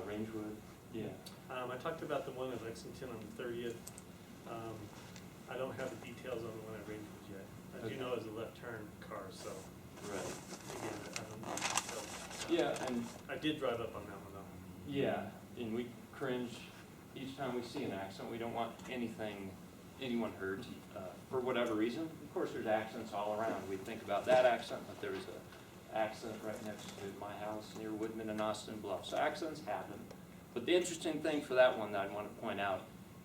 Rangewood, yeah. I talked about the one at Lexington on the 30th. I don't have the details on the one at Rangewood yet. I do know it's a left turn car, so. Right. Again, I don't know the details. Yeah, and I did drive up on that one though. yeah, and we cringe each time we see an accident. We don't want anyone hurt for whatever reason. Of course, there's accidents all around. We think about that accident, but there was an accident right next to my house near Woodman and Austin Bluff. So accidents happen. But the interesting thing for that one that I want to point out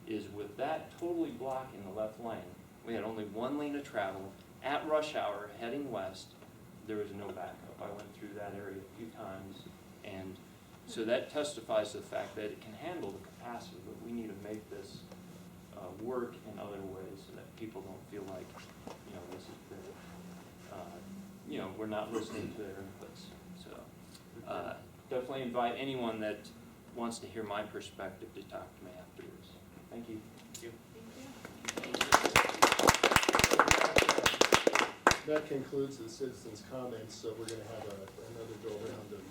is with that totally blocking the left lane, we had only 1 lane of travel. At rush hour, heading west, there was no backup. I went through that area a few times, and So that testifies to the fact that it can handle the capacity, but we need to make this work in other ways so that people don't feel like, this is the, we're not listening to their inputs. So definitely invite anyone that wants to hear my perspective to talk to me afterwards. Thank you. That concludes the citizens' comments, so we're going to have another go-around of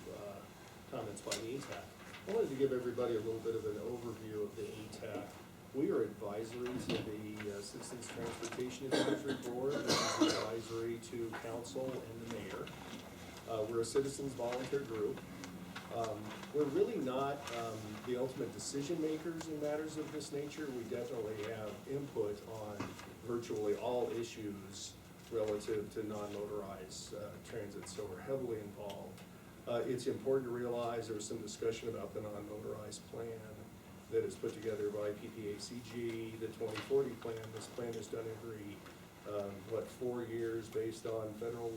comments by the ATAC. I wanted to give everybody a little bit of an overview of the ATAC. We are advisory to the Citizens Transportation Advisory Board, which is advisory to council and the mayor. We're a citizens volunteer group. We're really not the ultimate decision makers in matters of this nature. We definitely have input on virtually all issues relative to non-motorized transit, so we're heavily involved. It's important to realize there was some discussion about the non-motorized plan that is put together by PPACG, the 2040 plan. This plan is done every, 4 years based on federal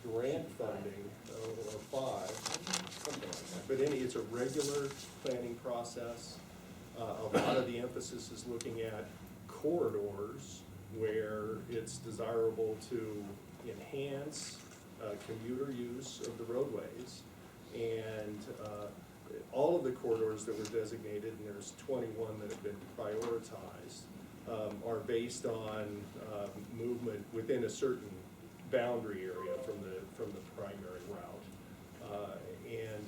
grant funding, or 5, something like that. But it's a regular planning process. A lot of the emphasis is looking at corridors where it's desirable to enhance commuter use of the roadways. And all of the corridors that were designated, and there's 21 that have been prioritized, are based on movement within a certain boundary area from the primary route. And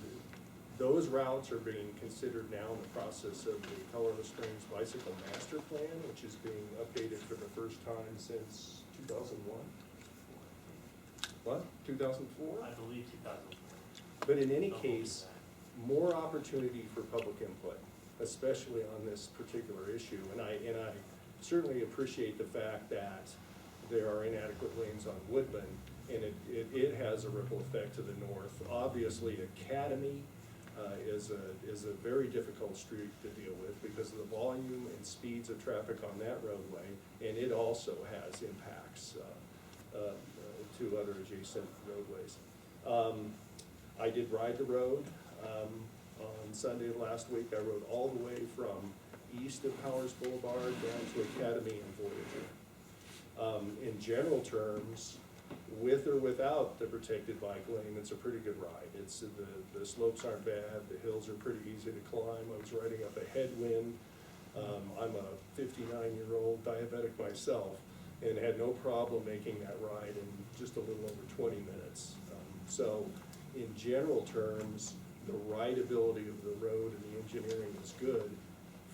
those routes are being considered now in the process of the Colorado Springs Bicycle Master Plan, which is being updated for the first time since 2001. What? 2004? I believe 2004. But in any case, more opportunity for public input, especially on this particular issue. And I certainly appreciate the fact that there are inadequate lanes on Woodman, and it has a ripple effect to the north. Obviously, Academy is a very difficult street to deal with because of the volume and speeds of traffic on that roadway, and it also has impacts to other adjacent roadways. I did ride the road on Sunday of last week. I rode all the way from east of Powers Boulevard down to Academy and Voyager. In general terms, with or without the protected bike lane, it's a pretty good ride. The slopes aren't bad, the hills are pretty easy to climb. I was riding up a headwind. I'm a 59-year-old diabetic myself and had no problem making that ride in just a little over 20 minutes. So in general terms, the rideability of the road and the engineering is good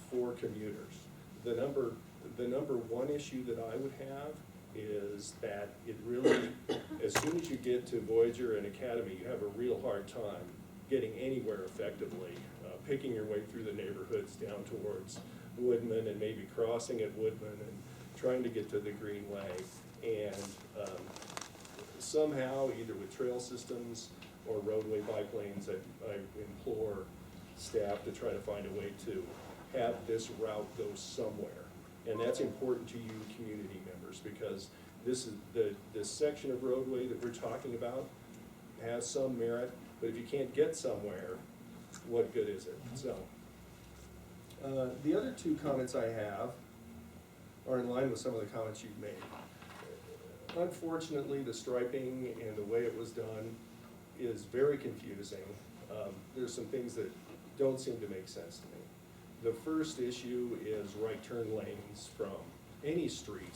for commuters. The number one issue that I would have is that it really, as soon as you get to Voyager and Academy, you have a real hard time getting anywhere effectively, picking your way through the neighborhoods down towards Woodman and maybe crossing at Woodman and trying to get to the Greenway. And somehow, either with trail systems or roadway bike lanes, I implore staff to try to find a way to have this route go somewhere. And that's important to you community members, because this is this section of roadway that we're talking about has some merit, but if you can't get somewhere, what good is it? So the other two comments I have are in line with some of the comments you've made. Unfortunately, the striping and the way it was done is very confusing. There's some things that don't seem to make sense to me. The first issue is right turn lanes from any street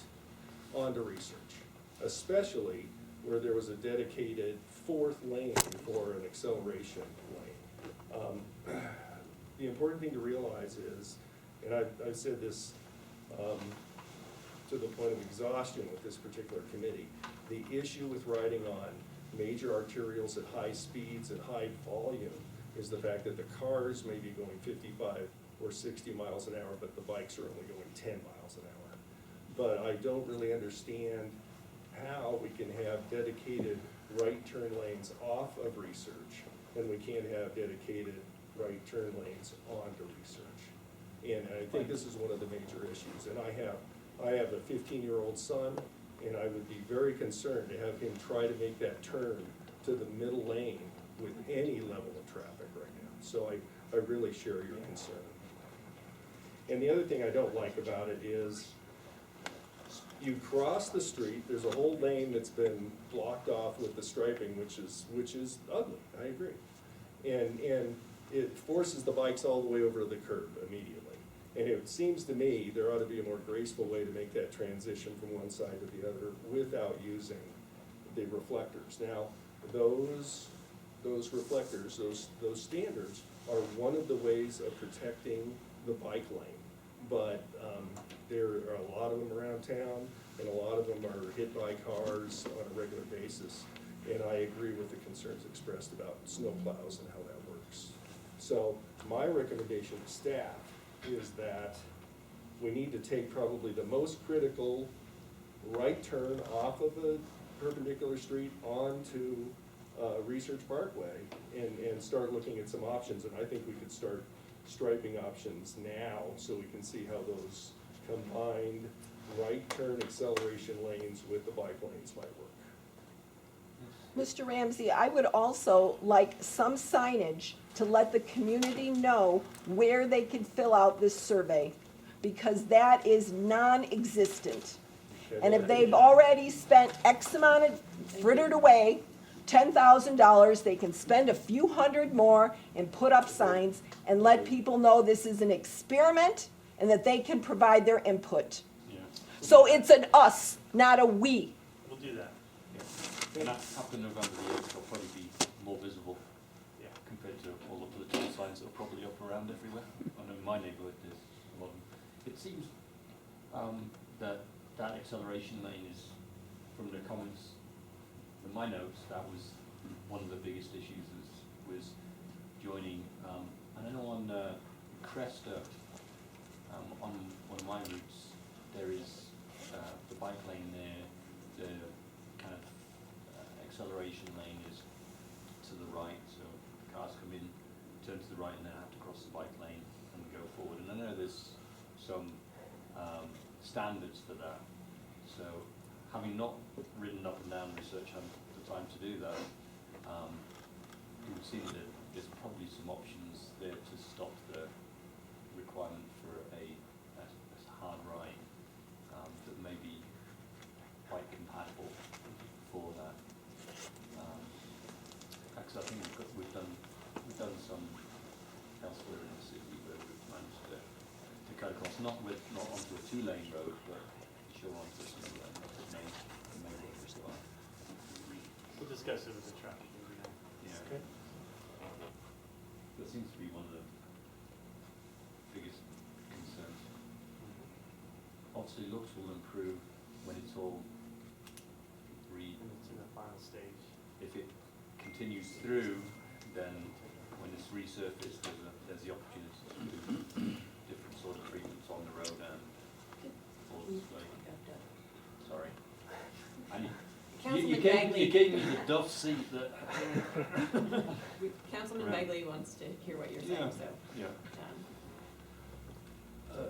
onto Research, especially where there was a dedicated fourth lane for an acceleration lane. The important thing to realize is, and I've said this to the point of exhaustion with this particular committee, the issue with riding on major arterials at high speeds and high volume is the fact that the cars may be going 55 or 60 miles an hour, but the bikes are only going 10 miles an hour. But I don't really understand how we can have dedicated right turn lanes off of Research and we can't have dedicated right turn lanes onto Research. And I think this is one of the major issues. And I have a 15-year-old son, and I would be very concerned to have him try to make that turn to the middle lane with any level of traffic right now. So I really share your concern. And the other thing I don't like about it is you cross the street, there's a whole lane that's been blocked off with the striping, which is ugly, I agree. And it forces the bikes all the way over to the curb immediately. And it seems to me there ought to be a more graceful way to make that transition from one side to the other without using the reflectors. Now, those reflectors, those standards are one of the ways of protecting the bike lane. But there are a lot of them around town, and a lot of them are hit by cars on a regular basis. And I agree with the concerns expressed about snow plows and how that works. So my recommendation to staff is that we need to take probably the most critical right turn off of a perpendicular street onto Research Parkway and start looking at some options. And I think we could start striping options now so we can see how those combined right turn acceleration lanes with the bike lanes might work. Mr. Ramsey, I would also like some signage to let the community know where they can fill out this survey, because that is non-existent. And if they've already spent X amount of, frittered away, $10,000, they can spend a few hundred more and put up signs and let people know this is an experiment and that they can provide their input. Yeah. So it's an us, not a we. We'll do that. Yeah. And after November the 8th, they'll probably be more visible compared to all the political signs that are probably up around everywhere. I know in my neighbourhood there's a lot of them. It seems that acceleration lane is, from the comments in my notes, that was one of the biggest issues was joining. I know on Cresta, on one of my routes, there is the bike lane there, the kind of acceleration lane is to the right, so the cars come in, turn to the right, and then have to cross the bike lane and go forward. And I know there's some standards for that. So having not ridden up and down Research, had the time to do that, you would see that there's probably some options there to stop the requirement for a hard ride that may be quite compatible for that. Actually, I think we've done some elsewhere in the city where we've managed to cut across, not onto a two-lane road, but show onto some of the main roads as well. We'll discuss it with the traffic engineer. Yeah. Okay. That seems to be one of the biggest concerns. Obviously, looks will improve when it's all And it's in the final stage. If it continues through, then when it's resurfaced, there's the opportunity to do different sort of treatments on the road and all this way. Sorry. You gave me the duff seat that. Councilman Right. Begley wants to hear what you're saying, Yeah. so. Yeah.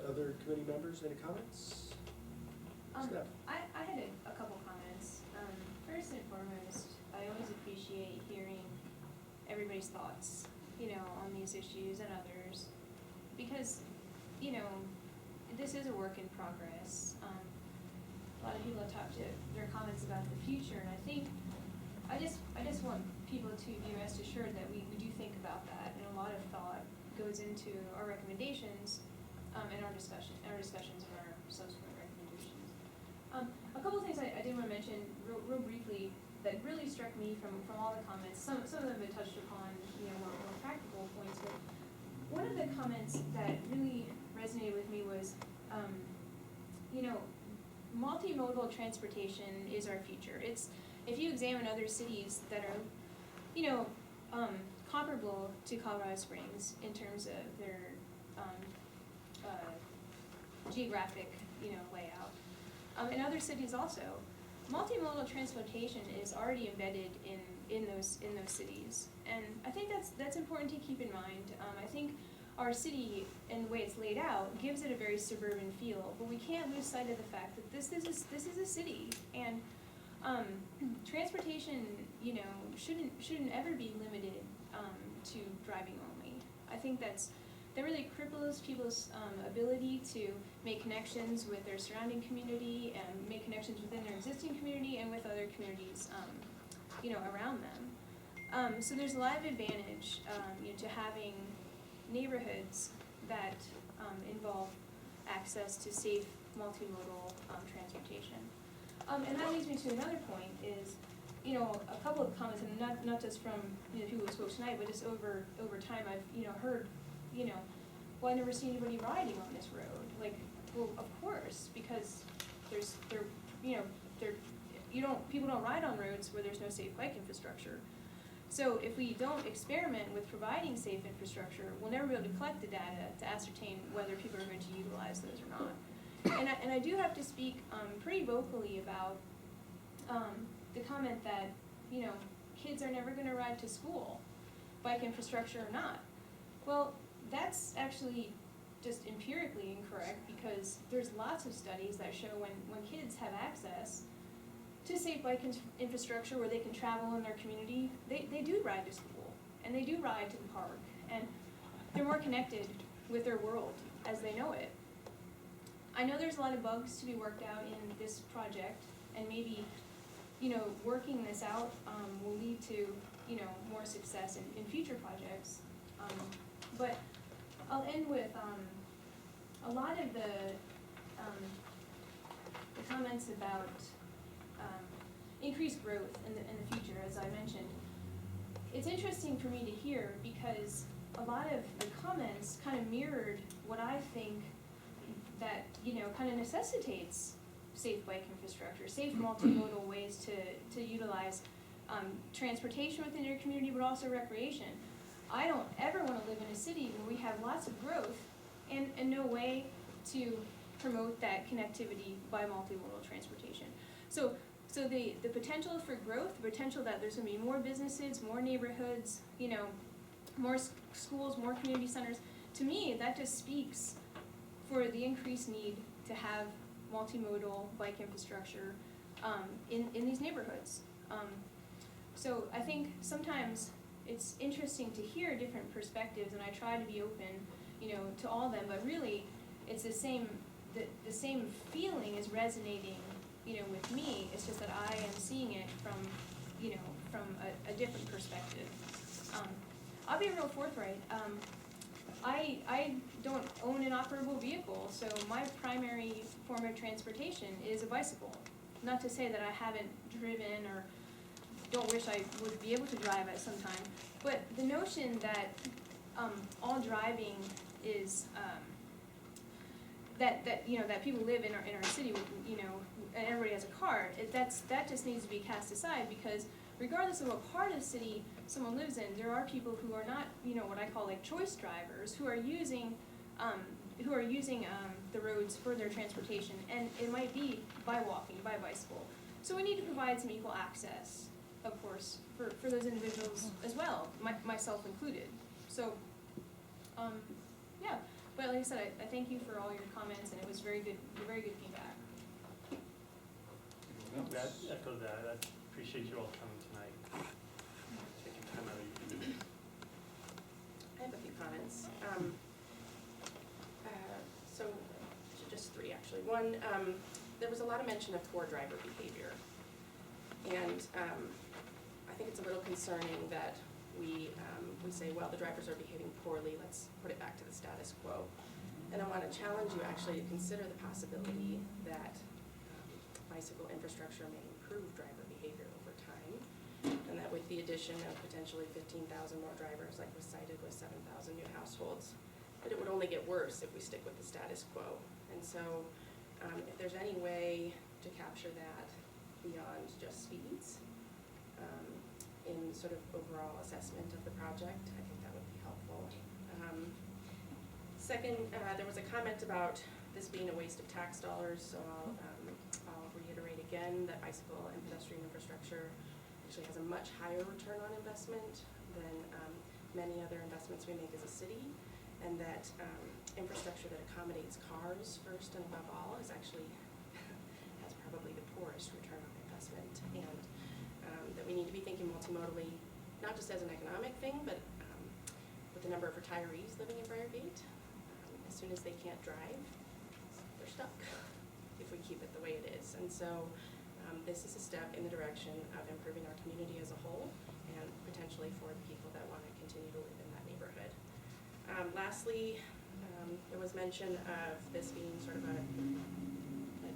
Other committee members, any comments? Steph? I had a couple comments. First and foremost, I always appreciate hearing everybody's thoughts, on these issues and others, because, this is a work in progress. A lot of people have talked to their comments about the future, and I think, I just want people to be rest assured that we do think about that, and a lot of thought goes into our recommendations, and our discussions and our subsequent recommendations. A couple of things I did want to mention real briefly that really struck me from all the comments. Some of them have been touched upon, more practical points, but one of the comments that really resonated with me was, multimodal transportation is our future. If you examine other cities that are, comparable to Colorado Springs in terms of their geographic, layout, in other cities also, multimodal transportation is already embedded in those cities, and I think that's important to keep in mind. I think our city and the way it's laid out gives it a very suburban feel, but we can't lose sight of the fact that this is a city, and transportation, shouldn't ever be limited to driving only. I think that really cripples people's ability to make connections with their surrounding community and make connections within their existing community and with other communities, around them. So there's a lot of advantage, to having neighborhoods that involve access to safe multimodal transportation. And that leads me to another point is, a couple of comments, and not just from people who spoke tonight, but just over time I've heard, well, I never see anybody riding on this road. Like, well, of course, because people don't ride on roads where there's no safe bike infrastructure. So if we don't experiment with providing safe infrastructure, we'll never be able to collect the data to ascertain whether people are going to utilize those or not. And I do have to speak pretty vocally about the comment that, kids are never going to ride to school, bike infrastructure or not. Well, that's actually just empirically incorrect, because there's lots of studies that show when kids have access to safe bike infrastructure where they can travel in their community, they do ride to school, and they do ride to the park, and they're more connected with their world as they know it. I know there's a lot of bugs to be worked out in this project, and maybe, working this out will lead to, more success in future projects. But I'll end with a lot of the comments about increased growth in the future, as I mentioned. It's interesting for me to hear, because a lot of the comments kind of mirrored what I think that, kind of necessitates safe bike infrastructure, safe multimodal ways to utilize transportation within your community, but also recreation. I don't ever want to live in a city where we have lots of growth and no way to promote that connectivity by multimodal transportation. So the potential for growth, the potential that there's going to be more businesses, more neighborhoods, more schools, more community centers, to me, that just speaks for the increased need to have multimodal bike infrastructure in these neighborhoods. So I think sometimes it's interesting to hear different perspectives, and I try to be open, to all of them, but really it's the same feeling is resonating, with me. It's just that I am seeing it from a different perspective. I'll be real forthright. I don't own an operable vehicle, so my primary form of transportation is a bicycle. Not to say that I haven't driven or don't wish I would be able to drive at some time, but the notion that all driving is that people live in our city with, and everybody has a car, that just needs to be cast aside, because regardless of what part of the city someone lives in, there are people who are not, what I call like choice drivers, who are using the roads for their transportation, and it might be by walking, by bicycle. So we need to provide some equal access, of course, for those individuals as well, myself included. So, yeah. But like I said, I thank you for all your comments, and it was very good feedback. I echo that. I appreciate you all coming tonight, taking time out of your evening. I have a few comments. So just three actually. One, there was a lot of mention of poor driver behavior, and I think it's a little concerning that we say, well, the drivers are behaving poorly, let's put it back to the status quo. And I want to challenge you actually to consider the possibility that bicycle infrastructure may improve driver behavior over time, and that with the addition of potentially 15,000 more drivers, like was cited with 7,000 new households, that it would only get worse if we stick with the status quo. And so if there's any way to capture that beyond just speeds, in sort of overall assessment of the project, I think that would be helpful. Second, there was a comment about this being a waste of tax dollars, so I'll reiterate again that bicycle and pedestrian infrastructure actually has a much higher return on investment than many other investments we make as a city, and that infrastructure that accommodates cars first and above all is actually has probably the poorest return on investment, and that we need to be thinking multimodally, not just as an economic thing, but with the number of retirees living in Briargate. As soon as they can't drive, they're stuck if we keep it the way it is. And so this is a step in the direction of improving our community as a whole and potentially for the people that want to continue to live in that neighborhood. Lastly, there was mention of this being sort of a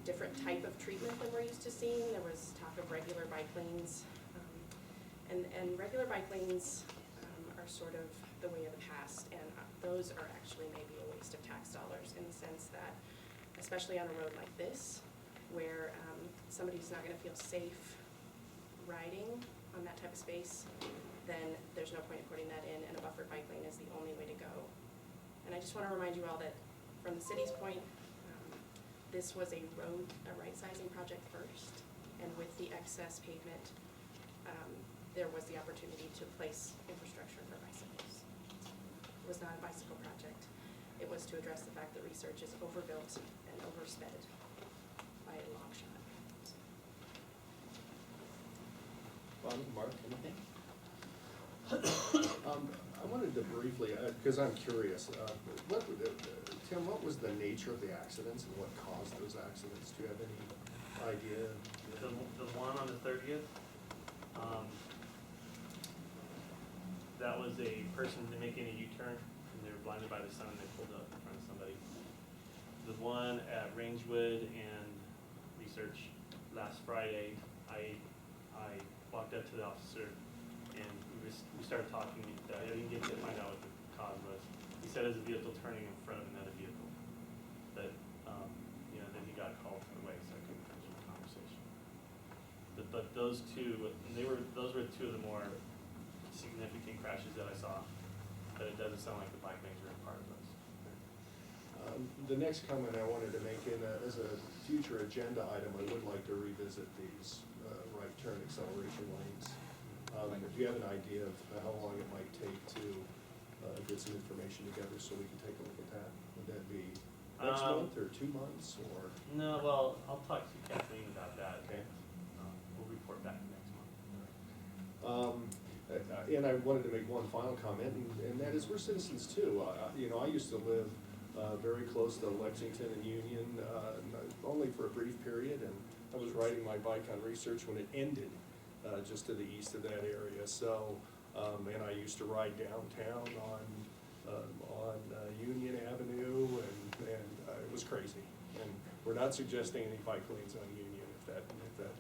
different type of treatment than we're used to seeing. There was talk of regular bike lanes. And regular bike lanes are sort of the way of the past, and those are actually maybe a waste of tax dollars in the sense that, especially on a road like this, where somebody's not going to feel safe riding on that type of space, then there's no point in putting that in, and a buffered bike lane is the only way to go. And I just want to remind you all that from the city's point, this was a right-sizing project first, and with the excess pavement, there was the opportunity to place infrastructure for bicycles. It was not a bicycle project. It was to address the fact that research is overbuilt and oversped by a long shot. Mark, anything? I wanted to briefly, because I'm curious, Tim, what was the nature of the accidents and what caused those accidents? Do you have any idea? The one on the 30th, that was a person making a U-turn, and they were blinded by the sun, and they pulled up in front of somebody. The one at Rangewood and Research last Friday, I walked up to the officer, and we started talking. I didn't get to find out what the cause was. He said it was a vehicle turning in front of another vehicle. That, then he got called away, so I couldn't finish the conversation. But those two, those were two of the more significant crashes that I saw, but it doesn't sound like the bike lanes are a part of those. The next comment I wanted to make as a future agenda item, I would like to revisit these right turn acceleration lanes. Do you have an idea of how long it might take to get some information together so we can take a look at that? Would that be next month or 2 months or? No, well, I'll talk to Kathleen about that. Okay. We'll report back next month. And I wanted to make one final comment, and that is we're citizens too. I used to live very close to Lexington and Union, only for a brief period, and I was riding my bike on Research when it ended just to the east of that area. So, and I used to ride downtown on Union Avenue, and it was crazy. And we're not suggesting any bike lanes on Union if that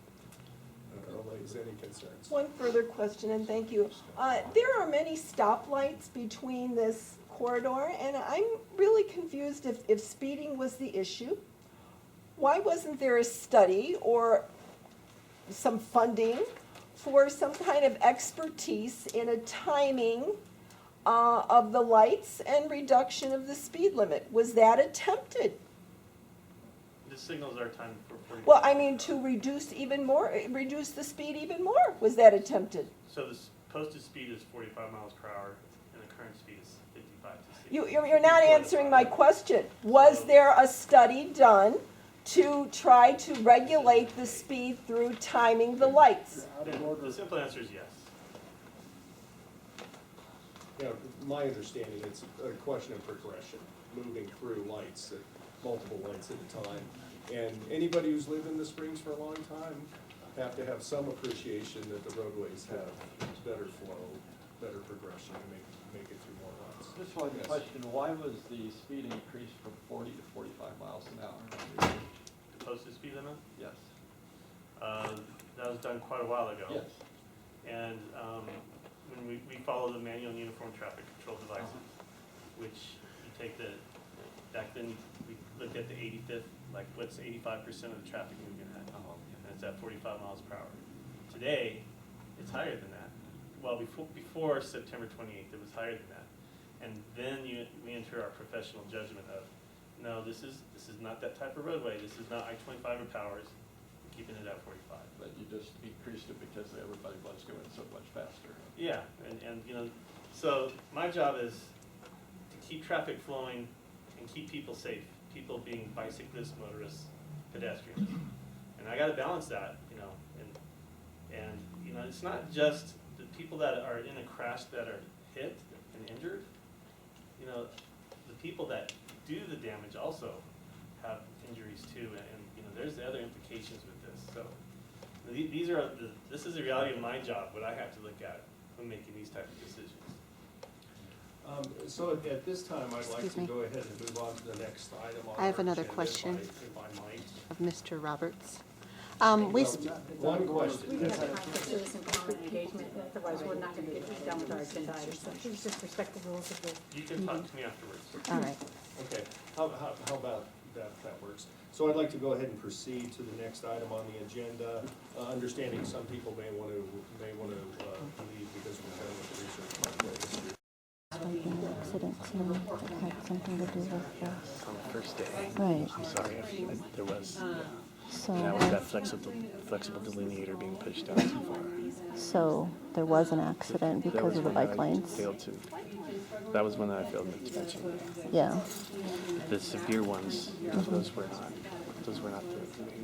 allays any concerns. One further question, and thank you. There are many stoplights between this corridor, and I'm really confused if speeding was the issue. Why wasn't there a study or some funding for some kind of expertise in a timing of the lights and reduction of the speed limit? Was that attempted? The signals are timed for 40. Well, I mean, to reduce the speed even more. Was that attempted? So the posted speed is 45 miles per hour, and the current speed is 55 to 60. You're not answering my question. Was there a study done to try to regulate the speed through timing the lights? The simple answer is yes. My understanding, it's a question of progression, moving through lights, multiple lights at a time. And anybody who's lived in the Springs for a long time have to have some appreciation that the roadways have better flow, better progression, and make it through more lights. Just one question, why was the speed increased from 40 to 45 miles an hour? The posted speed limit? Yes. That was done quite a while ago. Yes. And when we follow the manual and uniform traffic control devices, which you take back then we looked at the 85th, like what's 85% of the traffic movement at, and it's at 45 miles per hour. Today, it's higher than that. Well, before September 28th, it was higher than that. And then we enter our professional judgment of, no, this is not that type of roadway. This is not I-25 or Powers. We're keeping it at 45. But you just increased it because everybody was going so much faster. Yeah, and so my job is to keep traffic flowing and keep people safe. People being bicyclists, motorists, pedestrians, and I got to balance that, and it's not just the people that are in a crash that are hit and injured. you know, the people that do the damage also have injuries too, and you know, there's the other implications with this. So these are this is the reality of my job, what I have to look at when making these type of decisions. So at this time, I'd like to go ahead and move on to the next item on I have our another agenda, question if I might. of Mr. Roberts. One question. We have a conflict of citizen comment and engagement, otherwise we're not gonna get done with our agenda items, so please just respect the rules of the You can talk to me afterwards. All right. Okay, how about that works? So I'd like to go ahead and proceed to the next item on the agenda, understanding some people may want to leave because we're done with the research. Accident had something to do with this. On the first day. Right. I'm sorry, there was. So, that was that flexible delineator being pushed out too far. so there was an accident because of the bike lanes? That was when I failed to mention. Yeah. The severe ones, those were not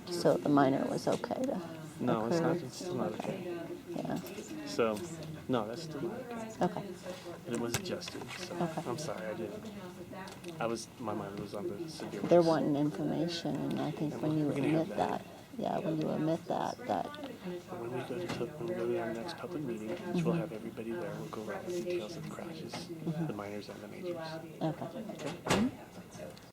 the So the minor was okay to No, occur? it's still not okay. Yeah. So, no, that's still not okay. Okay. It was adjusted, so Okay. I'm sorry, my mind was on the severe They're ones. wanting information, and I think when you We're gonna have admit that, when you admit that. When we go to our next public meeting, which we'll have everybody there, we'll go over all the details of the crashes, the minors and the majors. Okay.